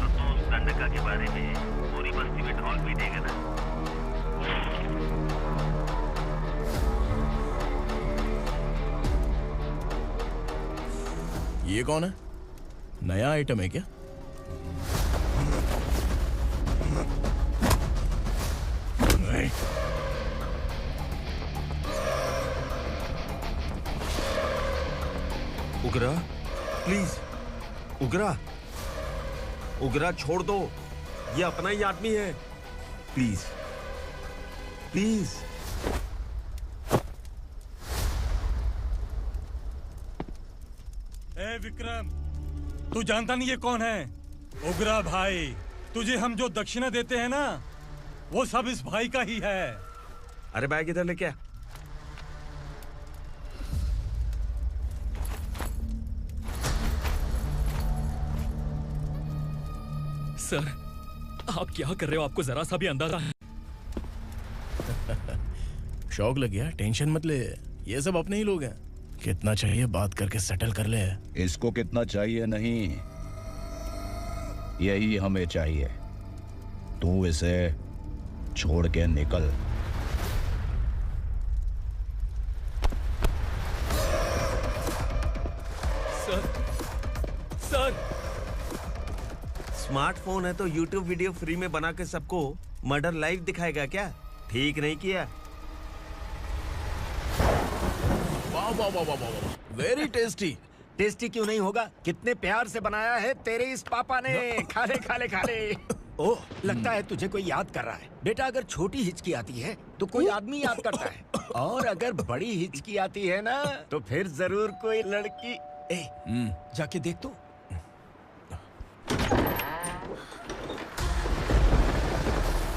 तू उस गंडका के बारे में पूरी बस्ती में ढोल पीटेगा ना। ये कौन है? नया आइटम है क्या? उगरा प्लीज, उगरा उगरा छोड़ दो, ये अपना ही आदमी है। Please please. ए विक्रम, तू जानता नहीं ये कौन है? उगरा भाई, तुझे हम जो दक्षिणा देते हैं ना, वो सब इस भाई का ही है। अरे बैग इधर लेके आ। सर, आप क्या कर रहे हो? आपको जरा सा भी अंदाजा है? शौक लग गया? टेंशन मत ले, ये सब अपने ही लोग हैं। कितना चाहिए बात करके सेटल कर ले। इसको कितना चाहिए नहीं, यही हमें चाहिए। तू इसे छोड़ के निकल। सर, स्मार्टफोन है तो YouTube वीडियो फ्री में बना के सबको मर्डर लाइव दिखाएगा क्या? ठीक नहीं किया। वाह वाह वाह वाह वाह, वेरी टेस्टी। टेस्टी क्यों नहीं होगा? कितने प्यार से बनाया है तेरे इस पापा ने। खा ले खा ले खा ले। ओह, लगता है तुझे कोई याद कर रहा है। बेटा, अगर छोटी हिचकी आती है तो कोई आदमी याद करता है, और अगर बड़ी हिचकी आती है ना तो फिर जरूर कोई लड़की। जाके देख तो।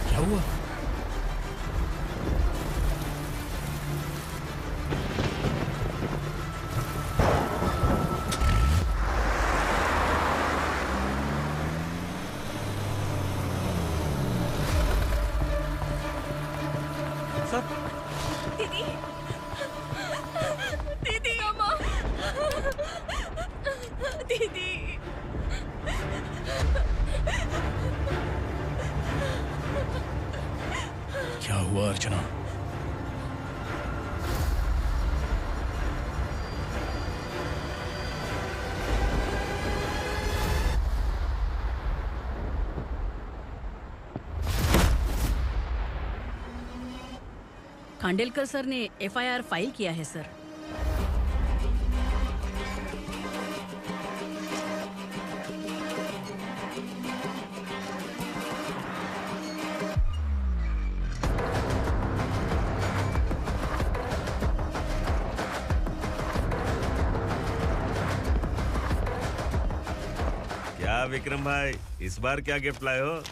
क्या हुआ? दीदी, दीदी, अम्मा, दीदी। क्या हुआ अर्चना? खांडेलकर सर ने एफआईआर फाइल किया है सर। क्या विक्रम भाई, इस बार क्या गिफ्ट लाए हो?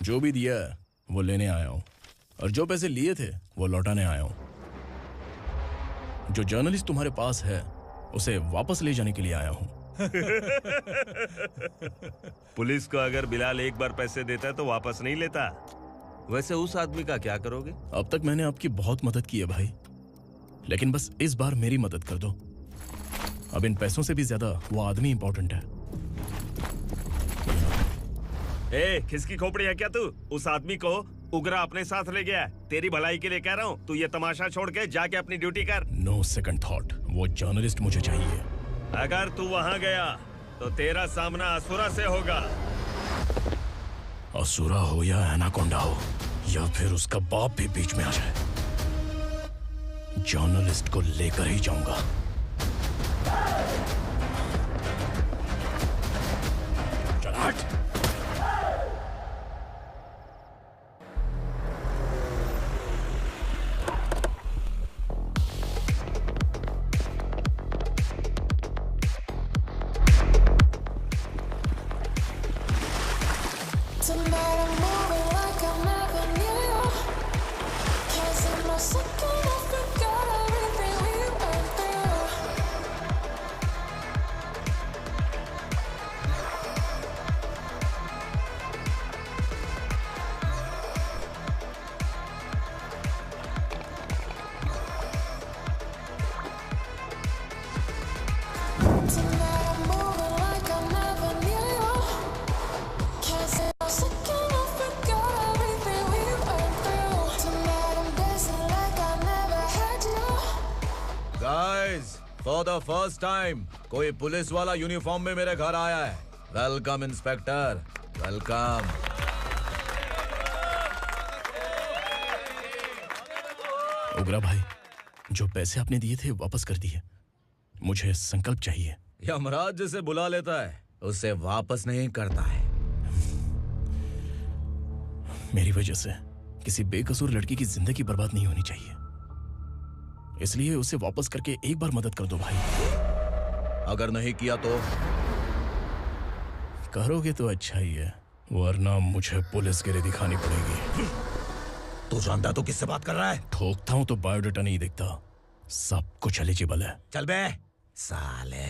जो भी दिया है वो लेने आया हूँ, और जो पैसे लिए थे वो लौटाने आया हूँ। जो जर्नलिस्ट तुम्हारे पास है उसे वापस ले जाने के लिए आया हूँ। पुलिस को अगर बिलाल एक बार पैसे देता है तो वापस नहीं लेता। वैसे उस आदमी का क्या करोगे? अब तक मैंने आपकी बहुत मदद की है भाई, लेकिन बस इस बार मेरी मदद कर दो। अब इन पैसों से भी ज्यादा वो आदमी इंपॉर्टेंट है। ए, खिसकी खोपड़ी है क्या तू? उस आदमी को उगरा अपने साथ ले गया। तेरी भलाई के लिए कह रहा हूँ, तू ये तमाशा छोड़ के जाके अपनी ड्यूटी कर। नो सेकंड थॉट, वो जर्नलिस्ट मुझे चाहिए। अगर तू वहाँ गया तो तेरा सामना असुरा से होगा। असुरा हो या एनाकोंडा हो, या फिर उसका बाप भी बीच में आ जाए, जर्नलिस्ट को लेकर ही जाऊंगा। चल हट। फॉर द फर्स्ट टाइम कोई पुलिस वाला यूनिफॉर्म में मेरे घर आया है। Welcome inspector, welcome. उगरा भाई, जो पैसे आपने दिए थे वापस कर दिए। मुझे संकल्प चाहिए। यमराज जिसे बुला लेता है उसे वापस नहीं करता है। मेरी वजह से किसी बेकसूर लड़की की जिंदगी बर्बाद नहीं होनी चाहिए, इसलिए उसे वापस करके एक बार मदद कर दो भाई। अगर नहीं किया तो? करोगे तो अच्छा ही है, वरना मुझे पुलिसगिरी दिखानी पड़ेगी। तू जानता तो किससे बात कर रहा है? ठोकता हूं तो बायोडाटा नहीं दिखता, सब कुछ एलिजिबल है। चल बे साले।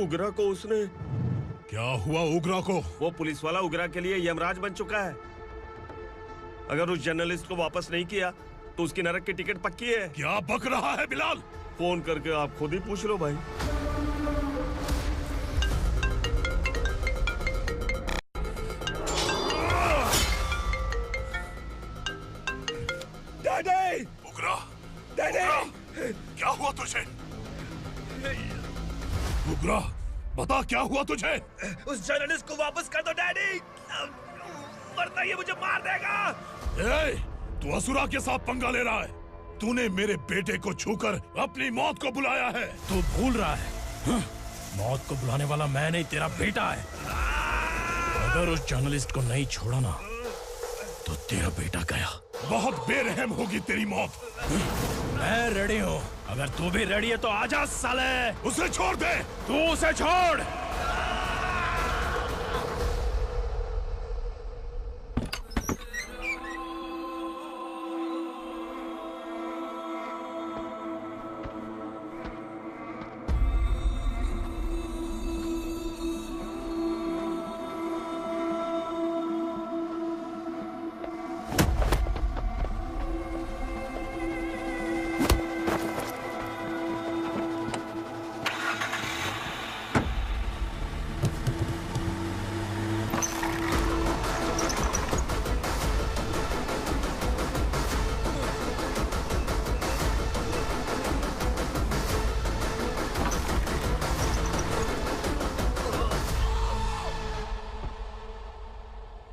उगरा को उसने क्या हुआ उग्रा को? वो पुलिस वाला उग्रा के लिए यमराज बन चुका है। अगर उस जर्नलिस्ट को वापस नहीं किया तो उसकी नरक की टिकट पक्की है। क्या बक रहा है बिलाल? फोन करके आप खुद ही पूछ लो भाई। डैडी! उग्रा! डैडी! क्या हुआ तुझे? उग्रा, बता क्या हुआ तुझे? उस जर्नलिस्ट को वापस कर दो डैडी, वरना ये मुझे मार देगा। ए, तू असुरा के साथ पंगा ले रहा है। तूने मेरे बेटे को छूकर अपनी मौत को बुलाया है। तू भूल रहा है, मौत को बुलाने वाला मैं नहीं, तेरा बेटा है। अगर उस जर्नलिस्ट को नहीं छोड़ा ना तो तेरा बेटा गया। बहुत बेरहम होगी तेरी मौत। मैं रेडी हूँ, अगर तू भी रेडी है तो आजा साले। उसे छोड़ दे। तू उसे छोड़।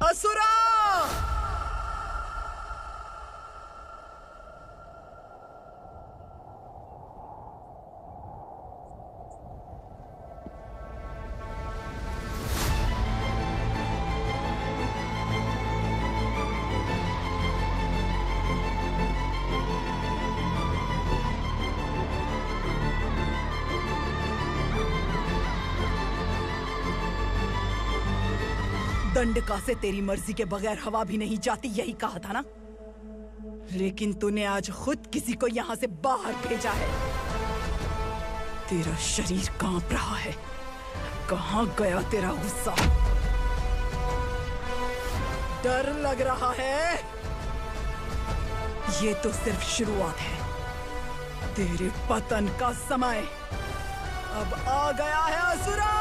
असुरा! दंडका से तेरी मर्जी के बगैर हवा भी नहीं जाती, यही कहा था ना? लेकिन तूने आज खुद किसी को यहाँ से बाहर भेजा है। तेरा शरीर कांप रहा है। कहाँ गया तेरा गुस्सा? डर लग रहा है? ये तो सिर्फ शुरुआत है। तेरे पतन का समय अब आ गया है असुरा।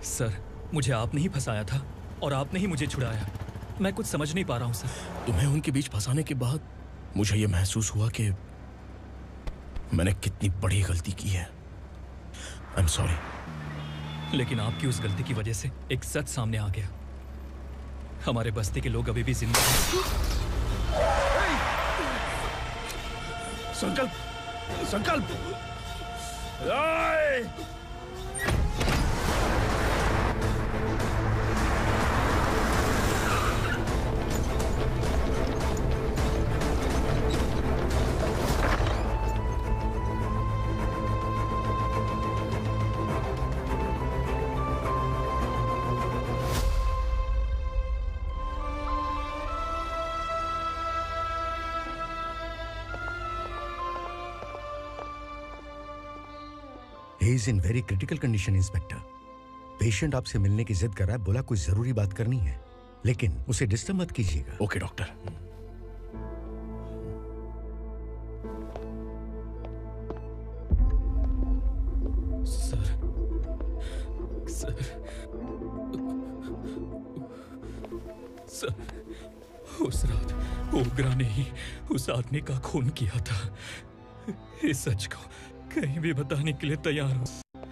सर, मुझे आपने ही फंसाया था और आपने ही मुझे छुड़ाया। मैं कुछ समझ नहीं पा रहा हूँ सर। तुम्हें उनके बीच फंसाने के बाद मुझे यह महसूस हुआ कि मैंने कितनी बड़ी गलती की है। I am sorry. लेकिन आपकी उस गलती की वजह से एक सच सामने आ गया। हमारे बस्ती के लोग अभी भी जिंदा हैं। संकल्प, संकल्प। He is in very critical condition, inspector. Patient आपसे मिलने की जिद कर रहा है, बोला कुछ जरूरी बात करनी है, लेकिन उसे डिस्टर्ब मत कीजिएगा। Okay doctor. Sir, sir, sir, उस रात ओग्रा ने ही उस आदमी का खून किया था। इस सच को कहीं भी बताने के लिए तैयार हूँ।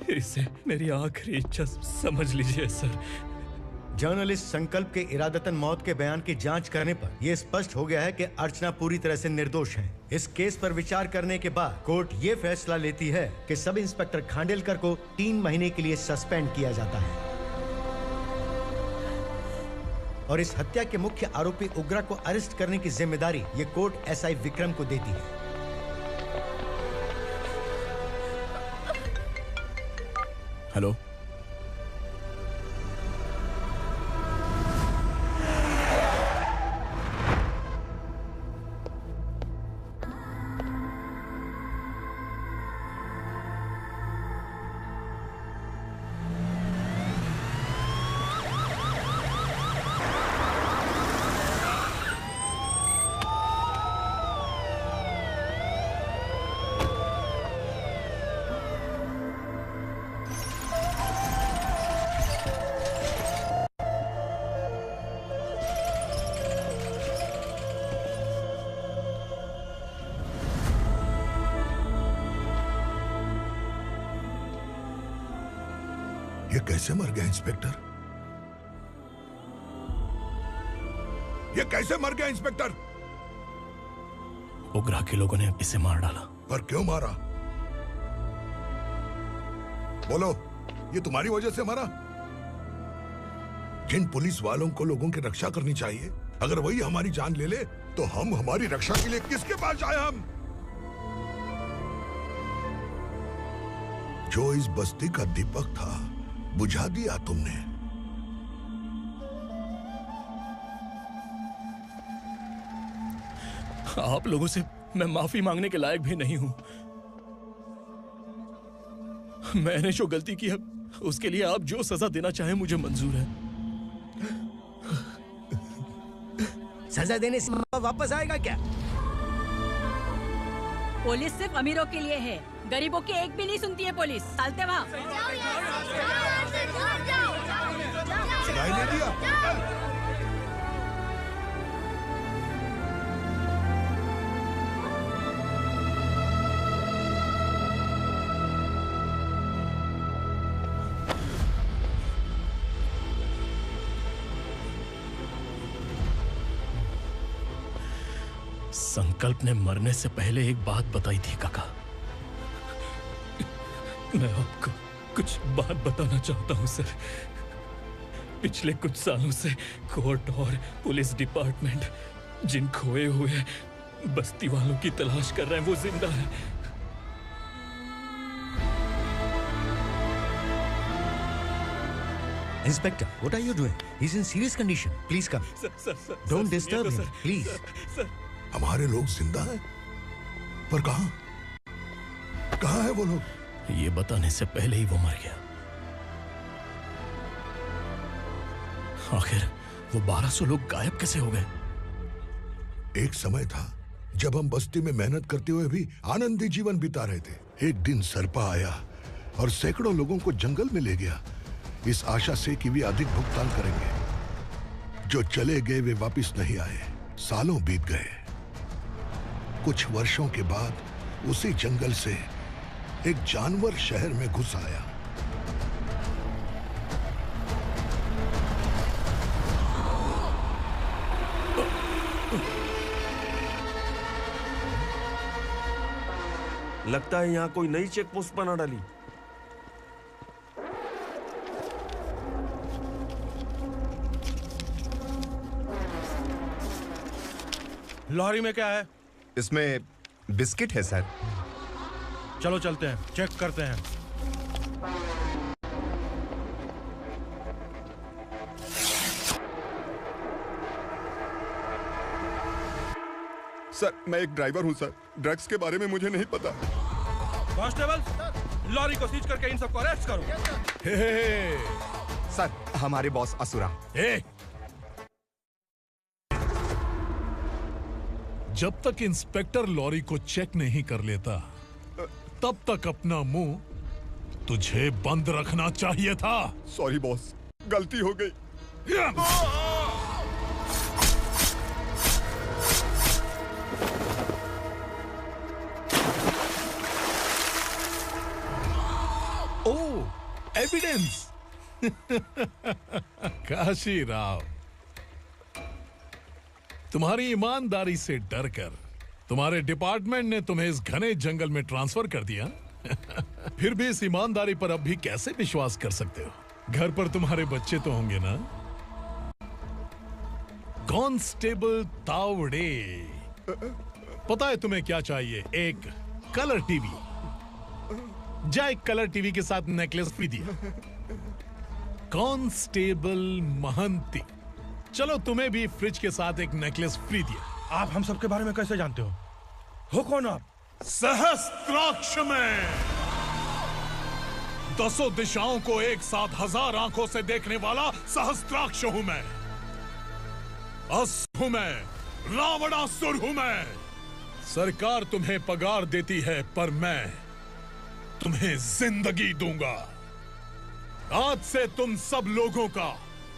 इसे मेरी आखिरी इच्छा समझ लीजिए सर। जर्नलिस्ट संकल्प के इरादतन मौत के बयान की जांच करने पर यह स्पष्ट हो गया है कि अर्चना पूरी तरह से निर्दोष है। इस केस पर विचार करने के बाद कोर्ट ये फैसला लेती है कि सब इंस्पेक्टर खांडेलकर को 3 महीने के लिए सस्पेंड किया जाता है और इस हत्या के मुख्य आरोपी उग्रा को अरेस्ट करने की जिम्मेदारी ये कोर्ट एसआई विक्रम को देती है। हेलो, ये कैसे मर गया इंस्पेक्टर? ये कैसे मर गया इंस्पेक्टर? उग्रा के लोगों ने इसे मार डाला। पर क्यों मारा? बोलो, ये तुम्हारी वजह से मरा? जिन पुलिस वालों को लोगों की रक्षा करनी चाहिए, अगर वही हमारी जान ले ले तो हम हमारी रक्षा के लिए किसके पास जाए? हम जो इस बस्ती का दीपक था बुझा दिया तुमने। आप लोगों से मैं माफी मांगने के लायक भी नहीं हूं। मैंने जो गलती की है उसके लिए आप जो सजा देना चाहें मुझे मंजूर है। सजा देने से वापस आएगा क्या? पुलिस सिर्फ अमीरों के लिए है, गरीबों की एक भी नहीं सुनती है पुलिस। चलते वहाँ। सुनाई नहीं दिया? संकल्प ने मरने से पहले एक बात बताई थी काका। मैं आपको कुछ बात बताना चाहता हूं सर। पिछले कुछ सालों से कोर्ट और पुलिस डिपार्टमेंट जिन खोए हुए बस्ती वालों की तलाश कर रहे हैं वो जिंदा है। Inspector, what are you doing? He's in serious condition. Please come. Don't disturb him, please. हमारे लोग जिंदा हैं? पर कहां? कहां है वो लोग? ये बताने से पहले ही वो मर गया। आखिर वो 1200 लोग गायब कैसे हो गए? एक समय था जब हम बस्ती में मेहनत करते हुए भी आनंदी जीवन बिता रहे थे। एक दिन सरपा आया और सैकड़ों लोगों को जंगल में ले गया, इस आशा से कि वे अधिक भुगतान करेंगे। जो चले गए वे वापस नहीं आए। सालों बीत गए। कुछ वर्षों के बाद उसी जंगल से एक जानवर शहर में घुस आया। लगता है यहाँ कोई नई चेक पोस्ट बना डाली। लॉरी में क्या है? इसमें बिस्किट है सर। चलो चलते हैं, चेक करते हैं। सर, मैं एक ड्राइवर हूं सर। ड्रग्स के बारे में मुझे नहीं पता। कांस्टेबल, लॉरी को सीज करके इन सबको अरेस्ट करो। सर, हमारे बॉस असुरा। जब तक इंस्पेक्टर लॉरी को चेक नहीं कर लेता तब तक अपना मुंह तुझे बंद रखना चाहिए था। सॉरी बॉस, गलती हो गई। एविडेंस। काशी राव, तुम्हारी ईमानदारी से डरकर तुम्हारे डिपार्टमेंट ने तुम्हें इस घने जंगल में ट्रांसफर कर दिया। फिर भी इस ईमानदारी पर अब भी कैसे विश्वास कर सकते हो? घर पर तुम्हारे बच्चे तो होंगे ना? कांस्टेबल तावड़े, पता है तुम्हें क्या चाहिए? एक कलर टीवी। जा एक कलर टीवी के साथ नेकलेस भी दिया। कांस्टेबल महंती, चलो तुम्हें भी फ्रिज के साथ एक नेकलेस फ्री दिया। आप हम सबके बारे में कैसे जानते हो कौन आप? सहस्त्राक्ष में 10 दिशाओं को एक साथ 1000 आंखों से देखने वाला सहस्त्राक्ष हूं मैं। असुर हूं मैं, रावणासुर हूं मैं। सरकार तुम्हें पगार देती है, पर मैं तुम्हें जिंदगी दूंगा। आज से तुम सब लोगों का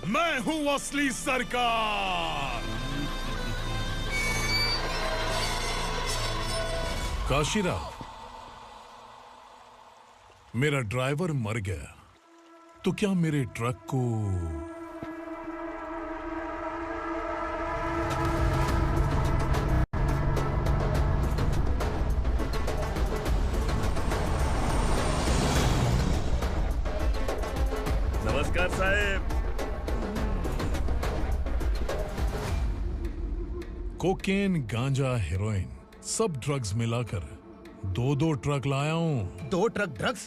मैं हूं असली सरकार। काशीराव, मेरा ड्राइवर मर गया तो क्या मेरे ट्रक को नमस्कार साहब। कोकेन, गांजा, हेरोइन, सब ड्रग्स मिलाकर 2 ट्रक लाया हूं। 2 ट्रक ड्रग्स?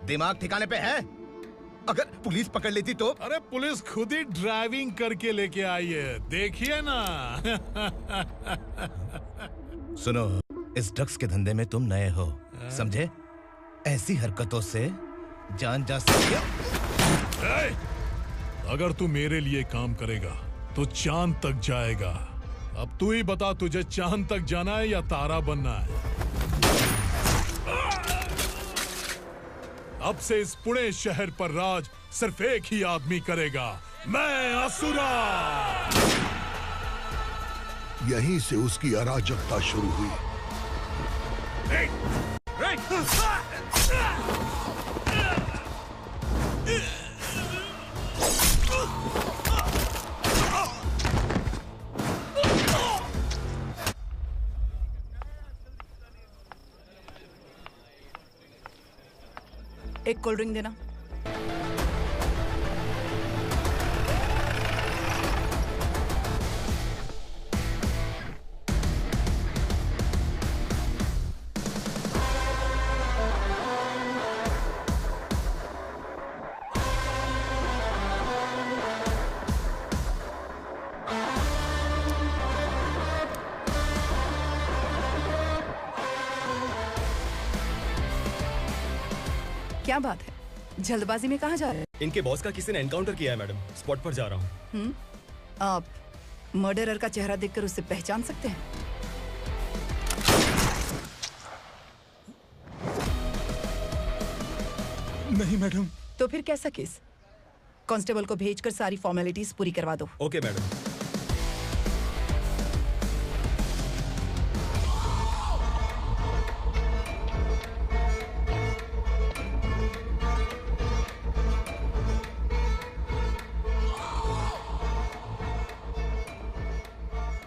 दिमाग ठिकाने पे है? अगर पुलिस पकड़ लेती तो? अरे पुलिस खुद ही ड्राइविंग करके लेके आई है, देखिए ना। सुनो, इस ड्रग्स के धंधे में तुम नए हो, समझे? ऐसी हरकतों से जान जा सकती है। अगर तू मेरे लिए काम करेगा तो चांद तक जाएगा। अब तू ही बता, तुझे चांद तक जाना है या तारा बनना है? अब से इस पुणे शहर पर राज सिर्फ एक ही आदमी करेगा, मैं असुरा। यहीं से उसकी अराजकता शुरू हुई। एक कोल्ड ड्रिंक देना। क्या बात है, जल्दबाजी में कहाँ जा रहे हैं? इनके बॉस का किसी ने एनकाउंटर किया है मैडम, स्पॉट पर जा रहा हूँ। आप मर्डरर का चेहरा देखकर उसे पहचान सकते हैं? नहीं मैडम। तो फिर कैसा केस? कांस्टेबल को भेजकर सारी फॉर्मेलिटीज पूरी करवा दो। Okay madam.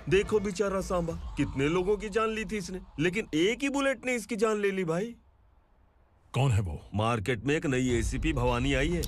देखो बेचारा सांबा, कितने लोगों की जान ली थी इसने, लेकिन एक ही बुलेट ने इसकी जान ले ली भाई। कौन है वो? मार्केट में एक नई एसीपी भवानी आई है।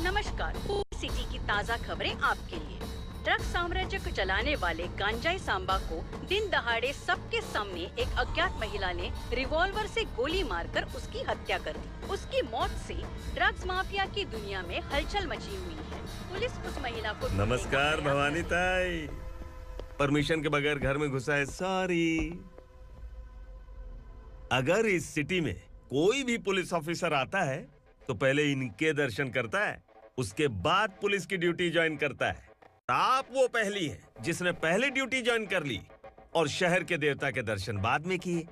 नमस्कार, सिटी की ताज़ा खबरें आपके लिए। ड्रग साम्राज्य को चलाने वाले गांजाई सांबा को दिन दहाड़े सबके सामने एक अज्ञात महिला ने रिवॉल्वर से गोली मारकर उसकी हत्या कर दी। उसकी मौत से ड्रग्स माफिया की दुनिया में हलचल मची हुई है। पुलिस उस महिला को नमस्कार भवानी ताई, परमिशन के बगैर घर में घुसा है, सॉरी। अगर इस सिटी में कोई भी पुलिस ऑफिसर आता है तो पहले इनके दर्शन करता है, उसके बाद पुलिस की ड्यूटी ज्वाइन करता है। आप वो पहली हैं जिसने पहले ड्यूटी ज्वाइन कर ली और शहर के देवता के दर्शन बाद में किए।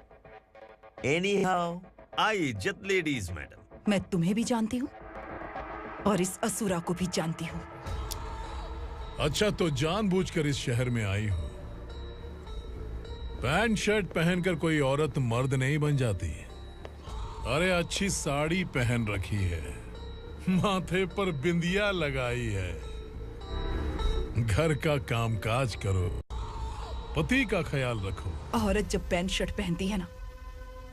एनीहाउ, आई इज्जत लेडीज मैडम। मैं तुम्हें भी जानती हूँ और इस असुरा को भी जानती हूँ। अच्छा, तो जानबूझकर इस शहर में आई हो। पैंट शर्ट पहनकर कोई औरत मर्द नहीं बन जाती। अरे अच्छी साड़ी पहन रखी है, माथे पर बिंदिया लगाई है, घर का कामकाज करो, पति का ख्याल रखो। औरत जब पैंट शर्ट पहनती है ना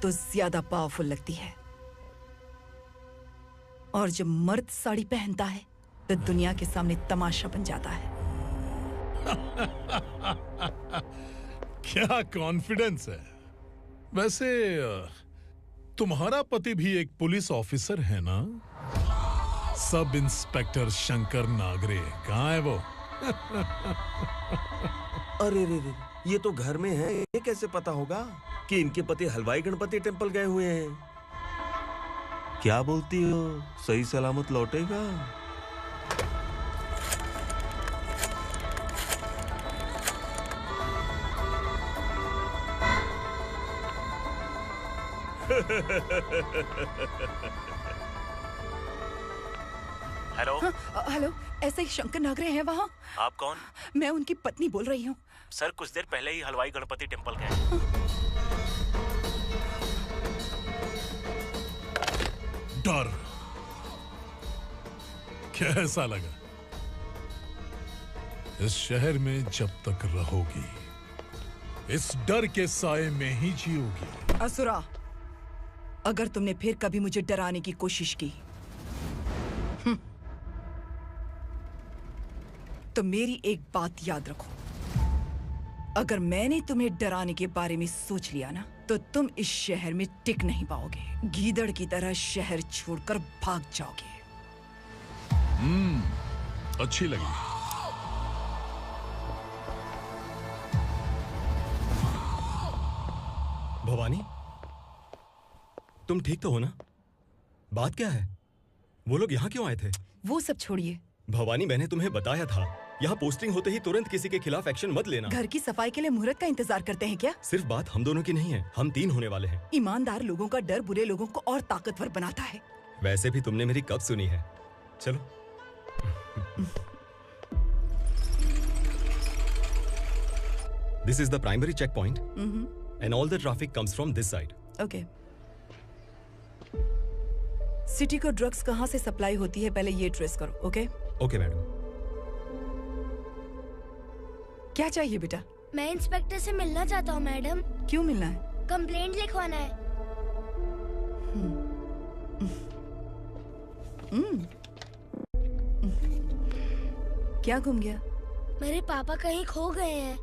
तो ज्यादा पावरफुल लगती है, और जब मर्द साड़ी पहनता है तो दुनिया के सामने तमाशा बन जाता है। क्या कॉन्फिडेंस है। वैसे तुम्हारा पति भी एक पुलिस ऑफिसर है ना? Sub inspector Shankar Nagare. कहाँ है वो? अरे रे रे, ये तो घर में है। ये कैसे पता होगा कि इनके पति हलवाई गणपति टेम्पल गए हुए हैं? क्या बोलती हो, सही सलामत लौटेगा? हेलो। हेलो, ऐसे ही शंकर नागरे हैं वहाँ? आप कौन? मैं उनकी पत्नी बोल रही हूँ। सर कुछ देर पहले ही हलवाई गणपति टेम्पल गए। डर कैसा लगा? इस शहर में जब तक रहोगी इस डर के साए में ही जियोगी। असुरा, अगर तुमने फिर कभी मुझे डराने की कोशिश की तो मेरी एक बात याद रखो, अगर मैंने तुम्हें डराने के बारे में सोच लिया ना तो तुम इस शहर में टिक नहीं पाओगे। गीदड़ की तरह शहर छोड़कर भाग जाओगे। अच्छी लगी। भवानी, तुम ठीक तो हो ना? बात क्या है? वो लोग यहाँ क्यों आए थे? वो सब छोड़िए। भवानी, मैंने तुम्हें बताया था, यहाँ पोस्टिंग होते ही तुरंत किसी के खिलाफ एक्शन मत लेना। घर की सफाई के लिए मुहूर्त का इंतजार करते हैं क्या? सिर्फ बात हम दोनों की नहीं है, हम 3 होने वाले हैं। ईमानदार लोगों का डर बुरे लोगों को और ताकतवर बनाता है। वैसे भी तुमने मेरी कब सुनी है? चलो। This is the primary checkpoint, and all the traffic comes from this side. Okay. City को ड्रग्स कहाँ से सप्लाई होती है पहले ये ट्रेस करो, ओके? Okay madam. क्या चाहिए बेटा? मैं इंस्पेक्टर से मिलना चाहता हूँ मैडम। क्यों मिलना है? कंप्लेंट लिखवाना है। क्या घूम गया? मेरे पापा कहीं खो गए हैं।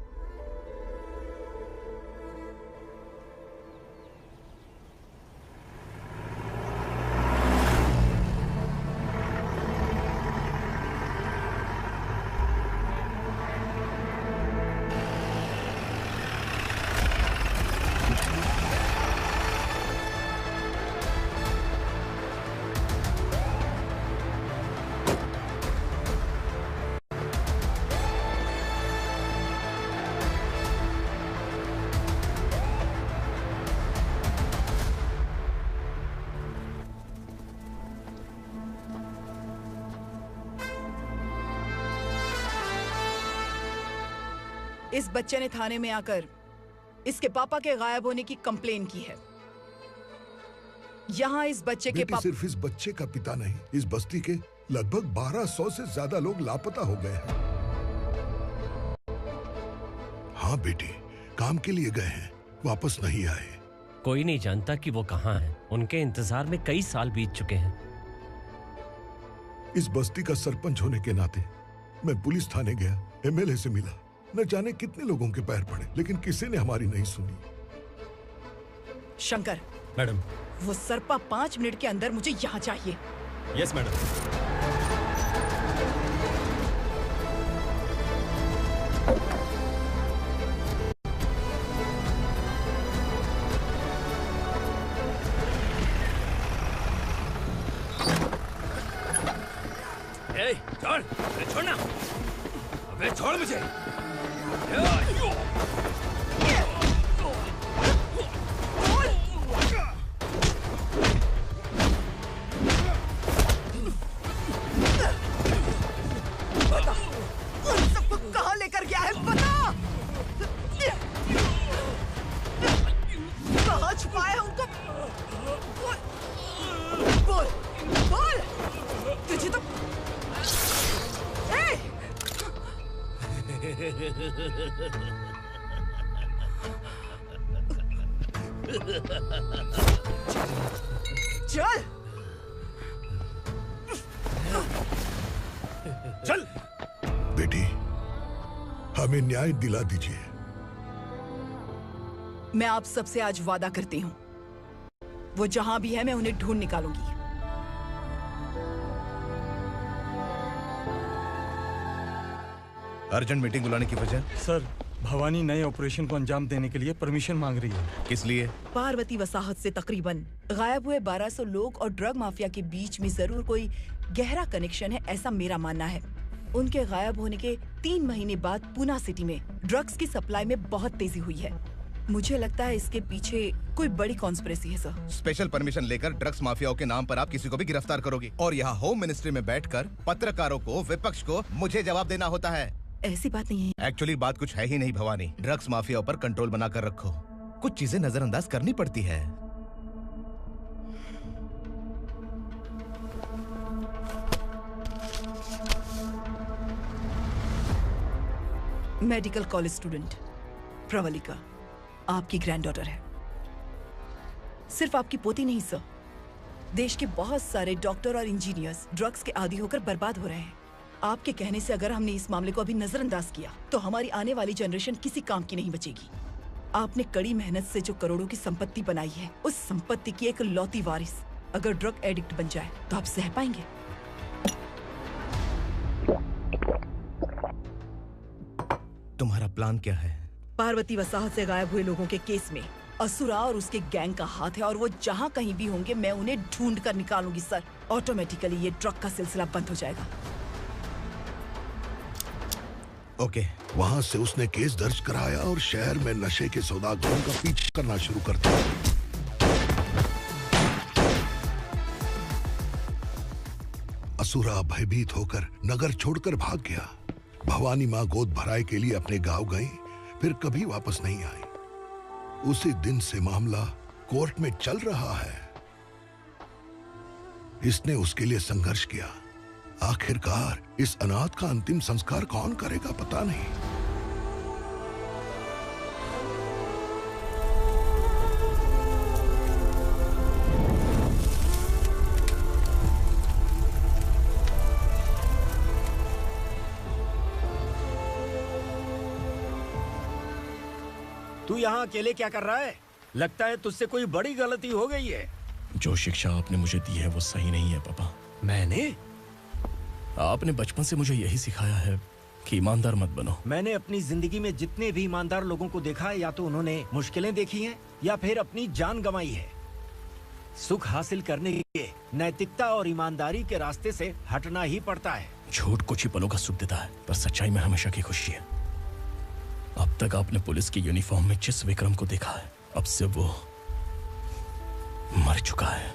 इस बच्चे ने थाने में आकर इसके पापा के गायब होने की कंप्लेन की है। यहाँ इस बच्चे के पापा सिर्फ इस बच्चे का पिता नहीं, इस बस्ती के लगभग 1200 से ज्यादा लोग लापता हो गए हैं। हाँ बेटी, काम के लिए गए हैं, वापस नहीं आए। कोई नहीं जानता कि वो कहाँ हैं। उनके इंतजार में कई साल बीत चुके हैं। इस बस्ती का सरपंच होने के नाते मैं पुलिस थाने गया, एमएलए से मिला, न जाने कितने लोगों के पैर पड़े, लेकिन किसी ने हमारी नहीं सुनी। शंकर। मैडम। वो सरपा 5 मिनट के अंदर मुझे यहाँ चाहिए। Yes madam. छोड़, छोड़ना, अबे छोड़ मुझे। चल चल बेटी, हमें न्याय दिला दीजिए। मैं आप सबसे आज वादा करती हूँ, वो जहां भी है मैं उन्हें ढूंढ निकालूंगी। अर्जेंट मीटिंग बुलाने की वजह? सर, भवानी नए ऑपरेशन को अंजाम देने के लिए परमिशन मांग रही है। किस लिए? पार्वती वसाहत से तकरीबन गायब हुए 1200 लोग और ड्रग माफिया के बीच में जरूर कोई गहरा कनेक्शन है, ऐसा मेरा मानना है। उनके गायब होने के 3 महीने बाद पूना सिटी में ड्रग्स की सप्लाई में बहुत तेजी हुई है। मुझे लगता है इसके पीछे कोई बड़ी कॉन्स्पिरेसी है सर। स्पेशल परमिशन लेकर ड्रग्स माफियाओं के नाम पर आप किसी को भी गिरफ्तार करोगी और यहाँ होम मिनिस्ट्री में बैठकर पत्रकारों को, विपक्ष को मुझे जवाब देना होता है। ऐसी बात नहीं है। एक्चुअली बात कुछ है ही नहीं भवानी। ड्रग्स माफियाओं पर कंट्रोल बनाकर रखो। कुछ चीजें नजरअंदाज करनी पड़ती है। मेडिकल कॉलेज स्टूडेंट प्रवलिका आपकी ग्रैंडडॉटर है। सिर्फ आपकी पोती नहीं सर, देश के बहुत सारे डॉक्टर और इंजीनियर्स ड्रग्स के आदी होकर बर्बाद हो रहे हैं। आपके कहने से अगर हमने इस मामले को अभी नजरअंदाज किया तो हमारी आने वाली जनरेशन किसी काम की नहीं बचेगी। आपने कड़ी मेहनत से जो करोड़ों की संपत्ति बनाई है, उस संपत्ति की एक लौती वारिस अगर ड्रग एडिक्ट बन जाए तो आप सह पाएंगे? तुम्हारा प्लान क्या है? पार्वती वसाहत से गायब हुए लोगों के केस में असुरा और उसके गैंग का हाथ है और वो जहाँ कहीं भी होंगे मैं उन्हें ढूंढ कर निकालूंगी सर। ऑटोमेटिकली ये ड्रग का सिलसिला बंद हो जाएगा। ओके। वहाँ से उसने केस दर्ज कराया और शहर में नशे के सौदागरों का पीछा करना शुरू कर दिया। असुरा भयभीत होकर नगर छोड़कर भाग गया। भवानी माँ गोद भराई के लिए अपने गांव गई, फिर कभी वापस नहीं आई। उसी दिन से मामला कोर्ट में चल रहा है। इसने उसके लिए संघर्ष किया। आखिरकार इस अनाथ का अंतिम संस्कार कौन करेगा पता नहीं। तू यहाँ अकेले क्या कर रहा है? लगता है तुझसे कोई बड़ी गलती हो गई है। जो शिक्षा आपने मुझे दी है वो सही नहीं है पापा। मैंने? आपने बचपन से मुझे यही सिखाया है कि ईमानदार मत बनो। मैंने अपनी जिंदगी में जितने भी ईमानदार लोगों को देखा है, या तो उन्होंने मुश्किलें देखी हैं या फिर अपनी जान गंवाई है। सुख हासिल करने के लिए नैतिकता और ईमानदारी के रास्ते से हटना ही पड़ता है। झूठ कुछ ही पलों का सुख देता है, पर सच्चाई में हमेशा की खुशी है। अब तक आपने पुलिस की यूनिफॉर्म में जिस विक्रम को देखा है, अब से वो मर चुका है।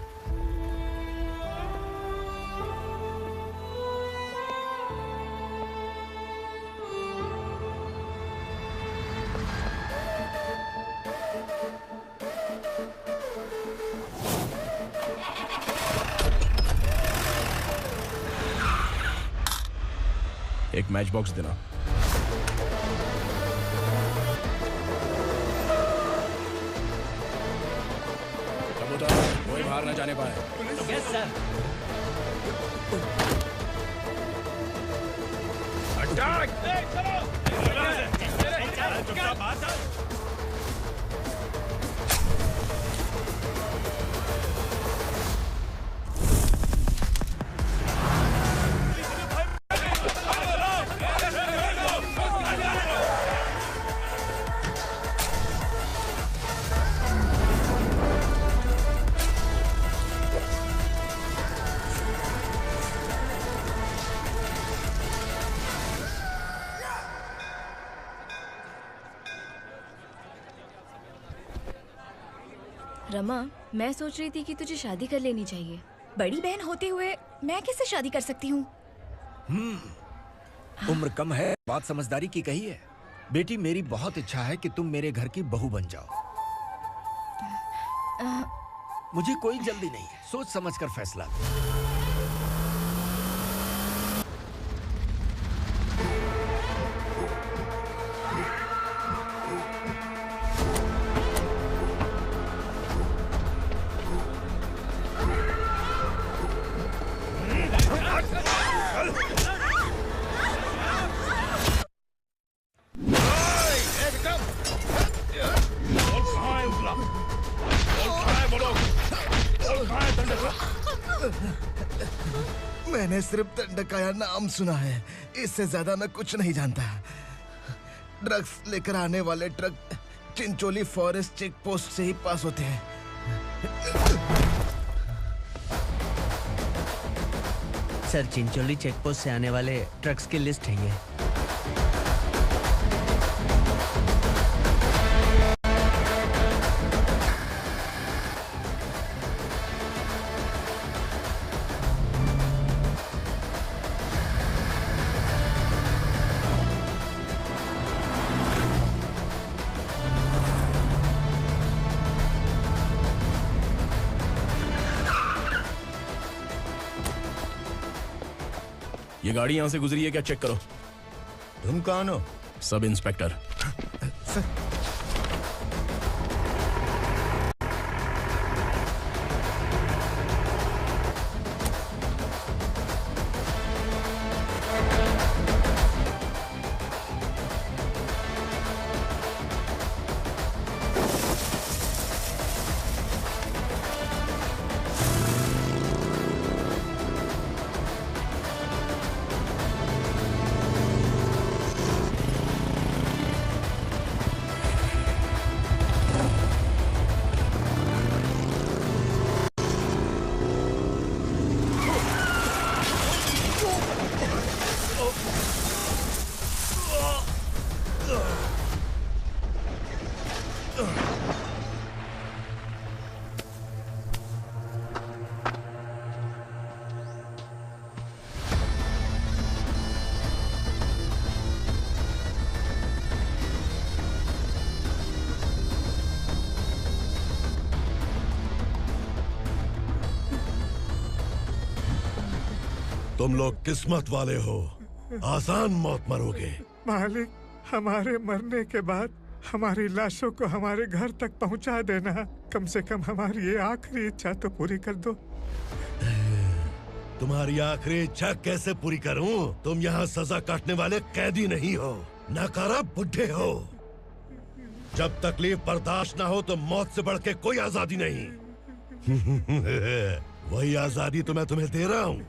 एक मैच बॉक्स देना। कोई बाहर न जाने पाए। Yes sir. अटैक! रमा, मैं सोच रही थी कि तुझे शादी कर लेनी चाहिए। बड़ी बहन होते हुए मैं कैसे शादी कर सकती हूँ? उम्र कम है, बात समझदारी की कही है। बेटी, मेरी बहुत इच्छा है कि तुम मेरे घर की बहू बन जाओ। मुझे कोई जल्दी नहीं है, सोच समझ कर फैसला लो। मैंने सिर्फ दंडकाया नाम सुना है, इससे ज्यादा मैं कुछ नहीं जानता। ड्रग्स लेकर आने वाले truck Chincholi forest check post से ही पास होते हैं। सर, चिंचोली चेक पोस्ट से आने वाले ट्रक्स की लिस्ट है ये। ये गाड़ी यहां से गुजरी है क्या, चेक करो। तुम कौन हो? Sub inspector. तुम लोग किस्मत वाले हो, आसान मौत मरोगे। मालिक, हमारे मरने के बाद हमारी लाशों को हमारे घर तक पहुंचा देना। कम से कम हमारी ये आखिरी इच्छा तो पूरी कर दो। तुम्हारी आखिरी इच्छा कैसे पूरी करूं? तुम यहाँ सजा काटने वाले कैदी नहीं हो, नकारा बुढ़े हो। जब तकलीफ बर्दाश्त ना हो तो मौत से बढ़ के कोई आजादी नहीं। वही आजादी तो मैं तुम्हें दे रहा हूँ।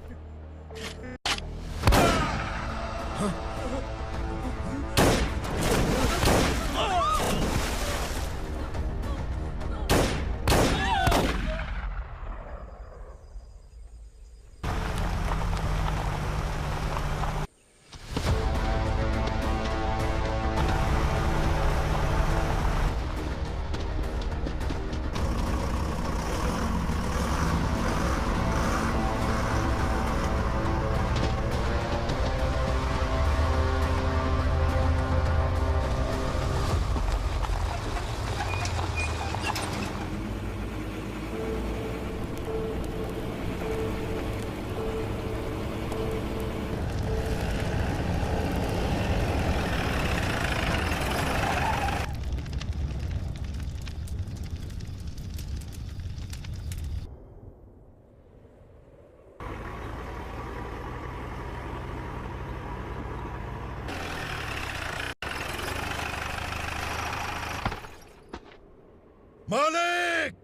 मालिक!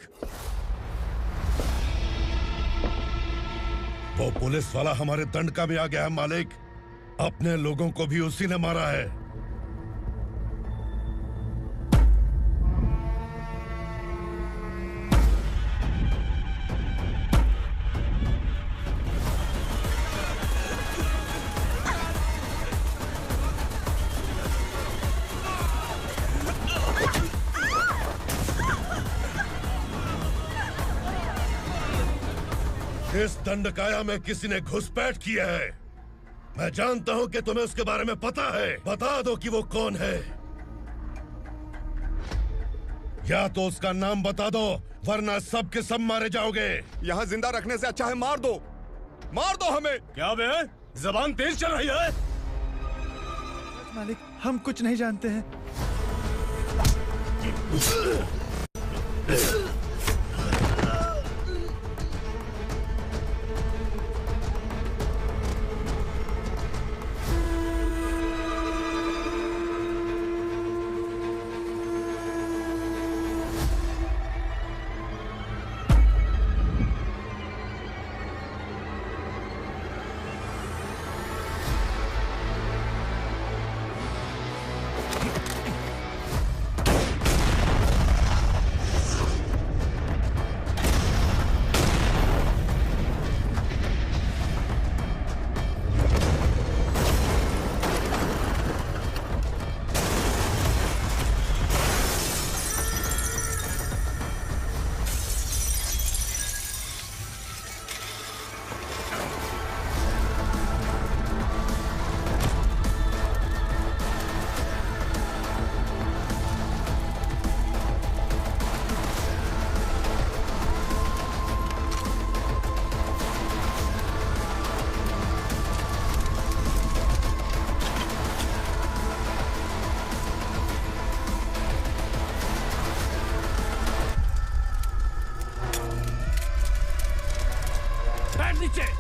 वो पुलिस वाला हमारे दंडका में आ गया है मालिक। अपने लोगों को भी उसी ने मारा है। इस दंडकाया में किसी ने घुसपैठ किया है। मैं जानता हूं कि तुम्हें उसके बारे में पता है। बता दो कि वो कौन है, या तो उसका नाम बता दो, वरना सब के सब मारे जाओगे। यहाँ जिंदा रखने से अच्छा है मार दो, मार दो हमें। क्या बे, जबान तेज चल रही है? मालिक, हम कुछ नहीं जानते हैं। बैठ नीचे।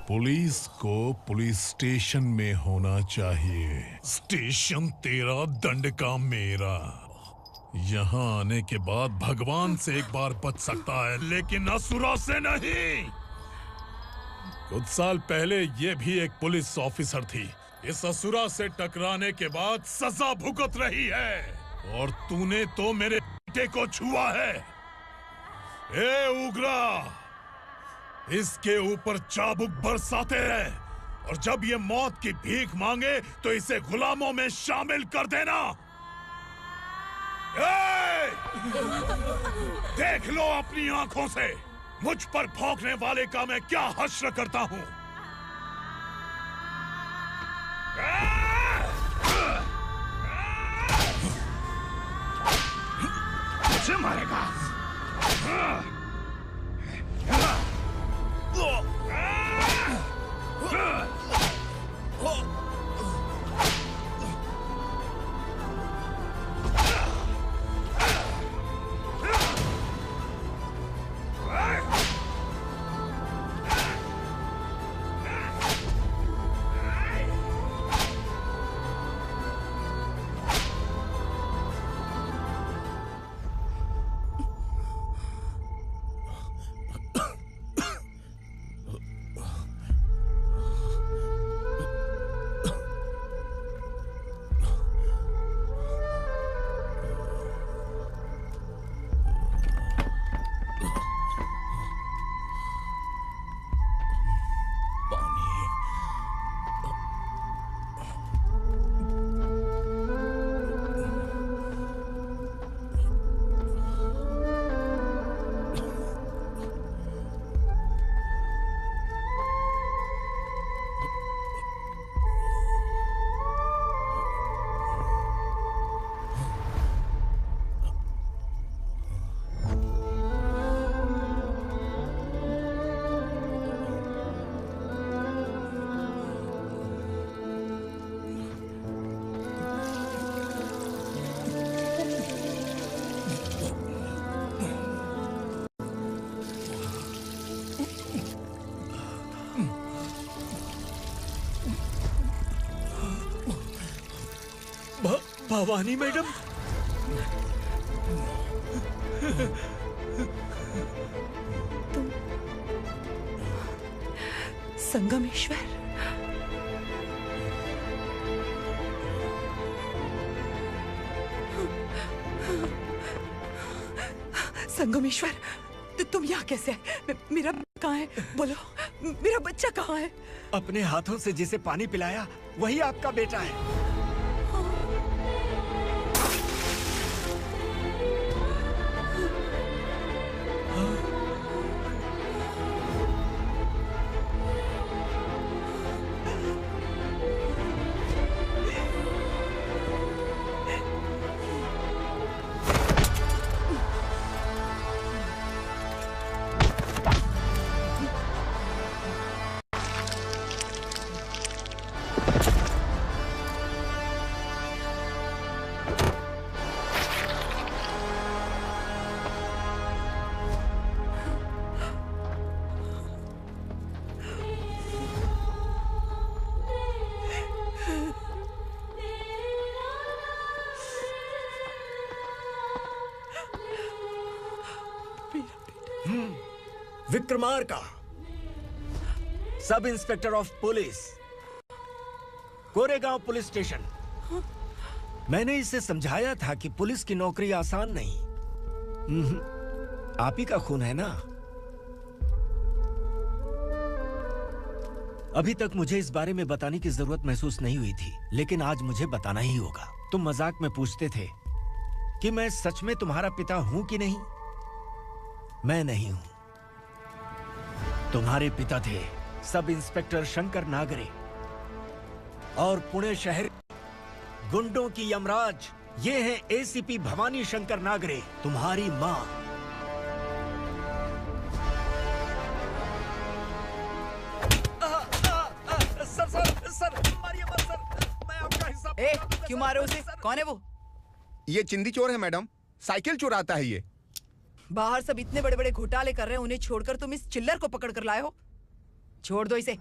पुलिस को पुलिस स्टेशन में होना चाहिए। स्टेशन तेरा, दंड का मेरा। यहाँ आने के बाद भगवान से एक बार बच सकता है, लेकिन असुरा से नहीं। कुछ साल पहले ये भी एक पुलिस ऑफिसर थी। इस असुरा से टकराने के बाद सजा भुगत रही है, और तूने तो मेरे बेटे को छुआ है। ए उग्रा, इसके ऊपर चाबुक बरसाते रहे, और जब ये मौत की भीख मांगे तो इसे गुलामों में शामिल कर देना। देख लो अपनी आंखों से मुझ पर भौंकने वाले का मैं क्या हश्र करता हूँ। मुझे मारेगा? भवानी मैडम, तुम संगमेश्वर? संगमेश्वर, तुम यहाँ कैसे आए? मेरा कहाँ है? बोलो। मेरा बच्चा कहाँ है? अपने हाथों से जिसे पानी पिलाया वही आपका बेटा है। Vikramarka, sub inspector of police, Koregaon police station. मैंने इसे समझाया था कि पुलिस की नौकरी आसान नहीं। आप ही का खून है ना? अभी तक मुझे इस बारे में बताने की जरूरत महसूस नहीं हुई थी, लेकिन आज मुझे बताना ही होगा। तुम मजाक में पूछते थे कि मैं सच में तुम्हारा पिता हूं कि नहीं। मैं नहीं हूं। तुम्हारे पिता थे सब इंस्पेक्टर शंकर नागरे और पुणे शहर गुंडों की यमराज ये हैं एसीपी भवानी शंकर नागरे, तुम्हारी मां। सर मारिए मत सर, मैं आपका हिस्सा। क्यों मारे उसे? कौन है वो? ये चिंदी चोर है मैडम, साइकिल चुराता है ये। बाहर सब इतने बड़े बड़े घोटाले कर रहे हैं, उन्हें छोड़कर तुम इस चिल्लर को पकड़ कर लाए हो। छोड़ दो इसे।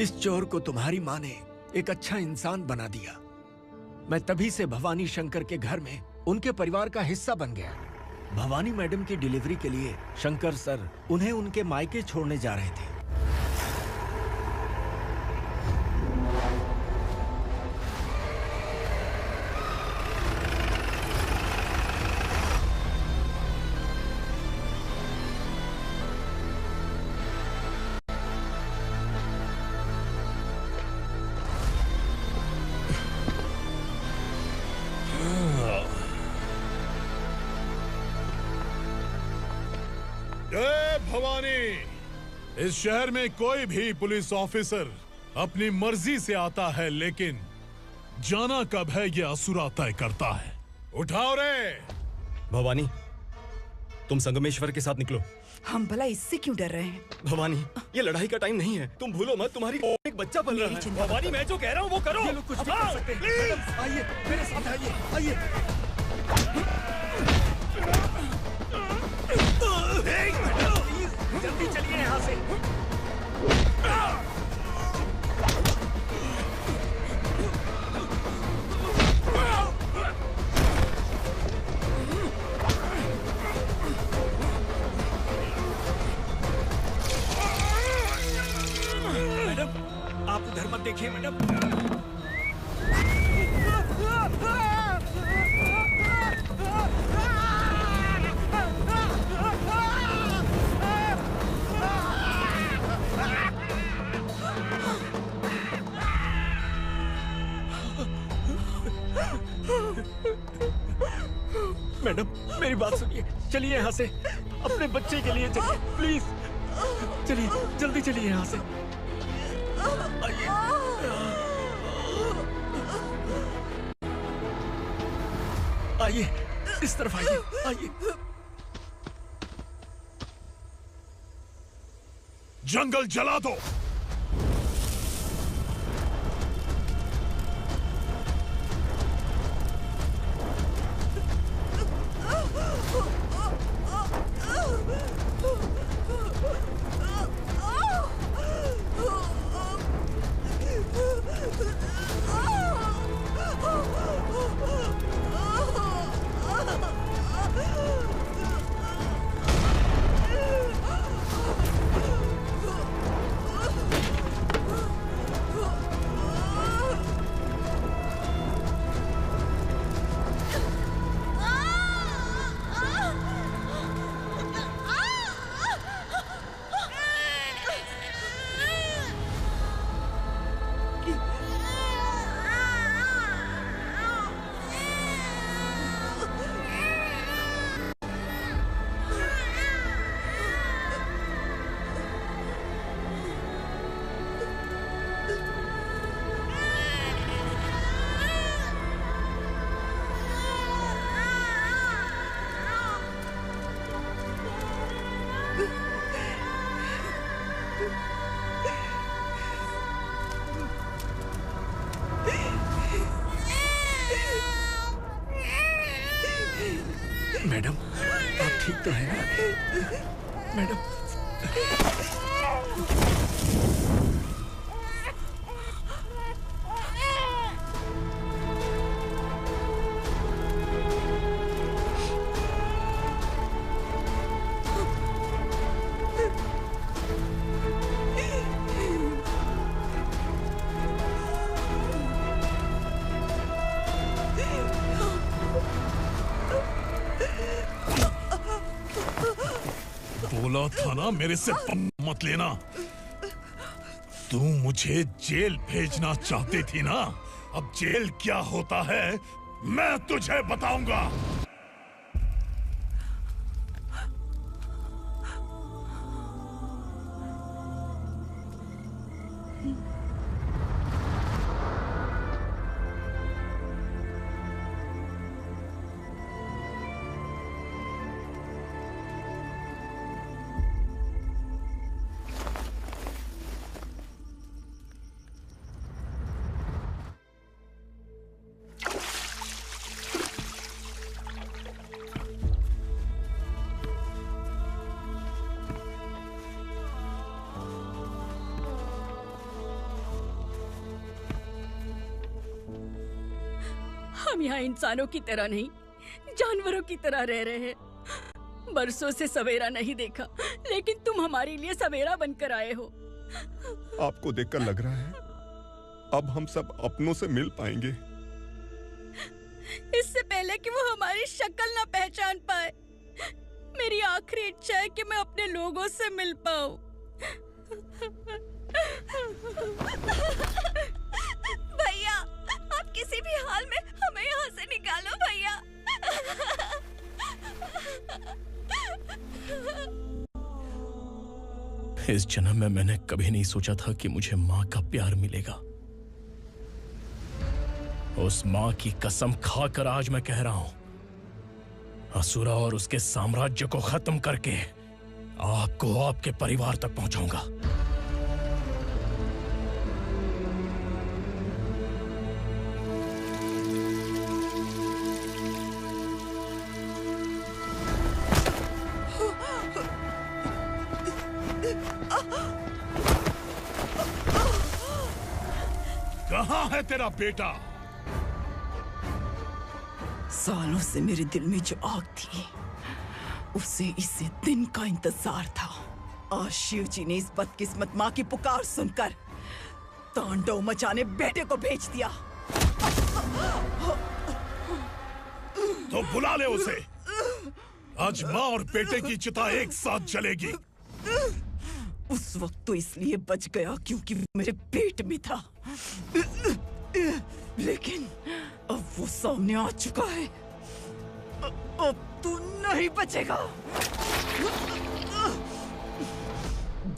इस चोर को तुम्हारी मां ने एक अच्छा इंसान बना दिया। मैं तभी से भवानी शंकर के घर में उनके परिवार का हिस्सा बन गया। भवानी मैडम की डिलीवरी के लिए शंकर सर उन्हें उनके मायके छोड़ने जा रहे थे। भवानी, इस शहर में कोई भी पुलिस ऑफिसर अपनी मर्जी से आता है, लेकिन जाना कब है ये असुरा तय करता है। उठाओ रे। भवानी, तुम संगमेश्वर के साथ निकलो। हम भला इससे क्यों डर रहे हैं? भवानी, ये लड़ाई का टाइम नहीं है। तुम भूलो मत, तुम्हारी एक बच्चा पल रहा है। भवानी, मैं जो कह रहा हूँ वो करो। ये लोग कुछ भी कर सकते हैं। आइए मेरे साथ, आइए। जल्दी चलिए यहाँ से। मैडम, आप उधर मत देखिए मैडम। मैडम, मेरी बात सुनिए। चलिए यहाँ से, अपने बच्चे के लिए चलिए, प्लीज। चलिए, जल्दी चलिए यहाँ से। आइए। आइए, इस तरफ आइए, आइए। जंगल जला दो। मैडम आप ठीक तो है ना मैडम? बोला था ना मेरे से मत लेना। तू मुझे जेल भेजना चाहती थी ना? अब जेल क्या होता है मैं तुझे बताऊंगा। हम यहाँ इंसानों की तरह नहीं, जानवरों की तरह रह रहे हैं। बरसों से सवेरा नहीं देखा, लेकिन तुम हमारे लिए सवेरा बनकर आए हो। आपको देखकर लग रहा है अब हम सब अपनों से मिल पाएंगे। इससे पहले कि वो हमारी शक्ल ना पहचान पाए, मेरी आखिरी इच्छा है कि मैं अपने लोगों से मिल पाऊं। भैया, आप किसी भी हाल में हमें यहाँ से निकालो भैया। इस जन्म में मैंने कभी नहीं सोचा था कि मुझे माँ का प्यार मिलेगा। उस माँ की कसम खाकर आज मैं कह रहा हूं, असुरा और उसके साम्राज्य को खत्म करके आपको आपके परिवार तक पहुंचाऊंगा। कहाँ है तेरा बेटा? सालों से मेरे दिल में जो आग थी, उसे इसी दिन का इंतजार था। आज शिव जी ने इस बदकिस्मत माँ की पुकार सुनकर तांडव मचाने बेटे को भेज दिया। तो बुला ले उसे। आज माँ और बेटे की चिता एक साथ जलेगी। उस वक्त तो इसलिए बच गया क्योंकि वो मेरे पेट में था, लेकिन अब वो सामने आ चुका है। अब तू नहीं बचेगा।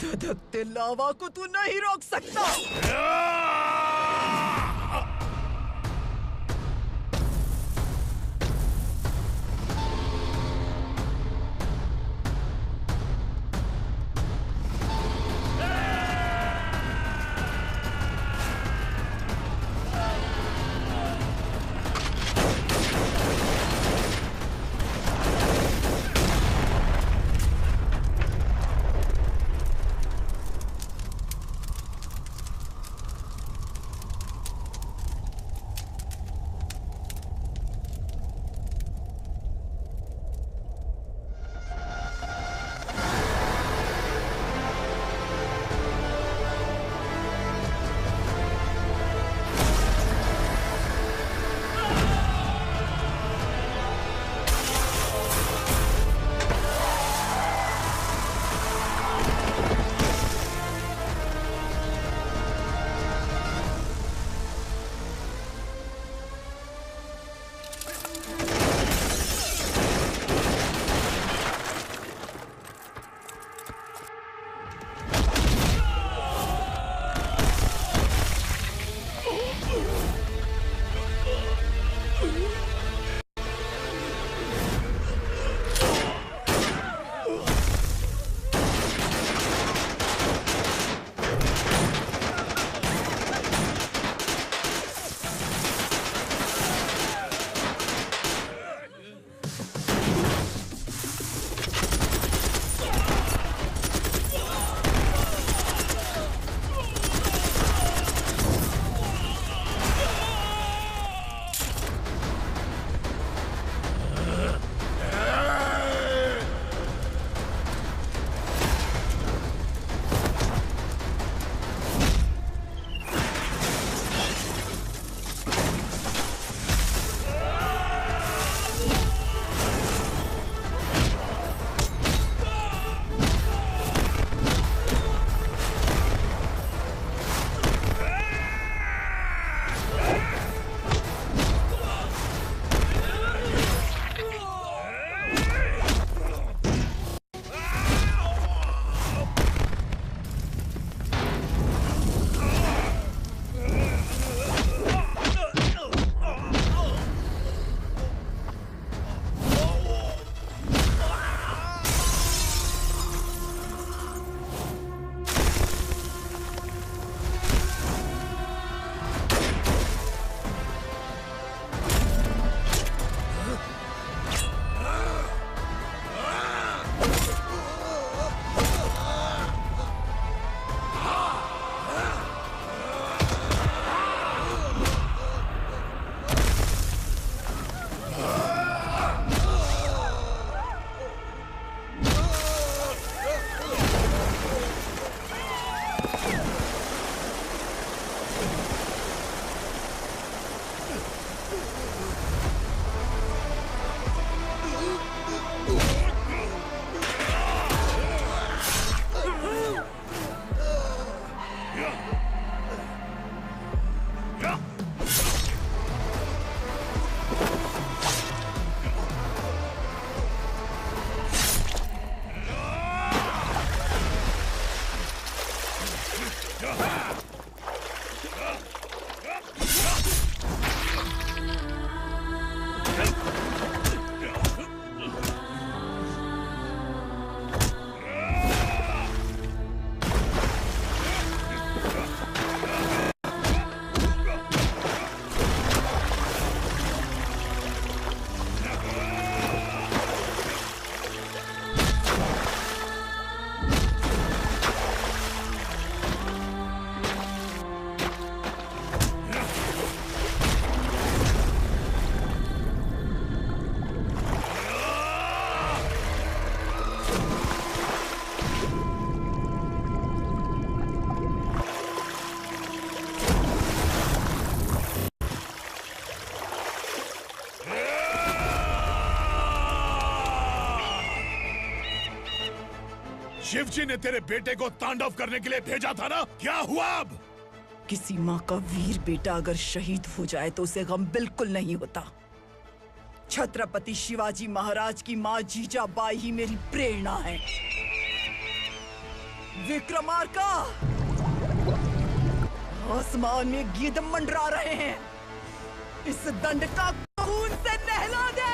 धधकते लावा को तू नहीं रोक सकता। शिवजी ने तेरे बेटे को तांडव करने के लिए भेजा था ना, क्या हुआ अब? किसी माँ का वीर बेटा अगर शहीद हो जाए तो उसे गम बिल्कुल नहीं होता। छत्रपति शिवाजी महाराज की माँ जीजाबाई ही मेरी प्रेरणा है। विक्रमार्का, आसमान में गीद मंडरा रहे हैं, इस दंड का खून से नहला दे।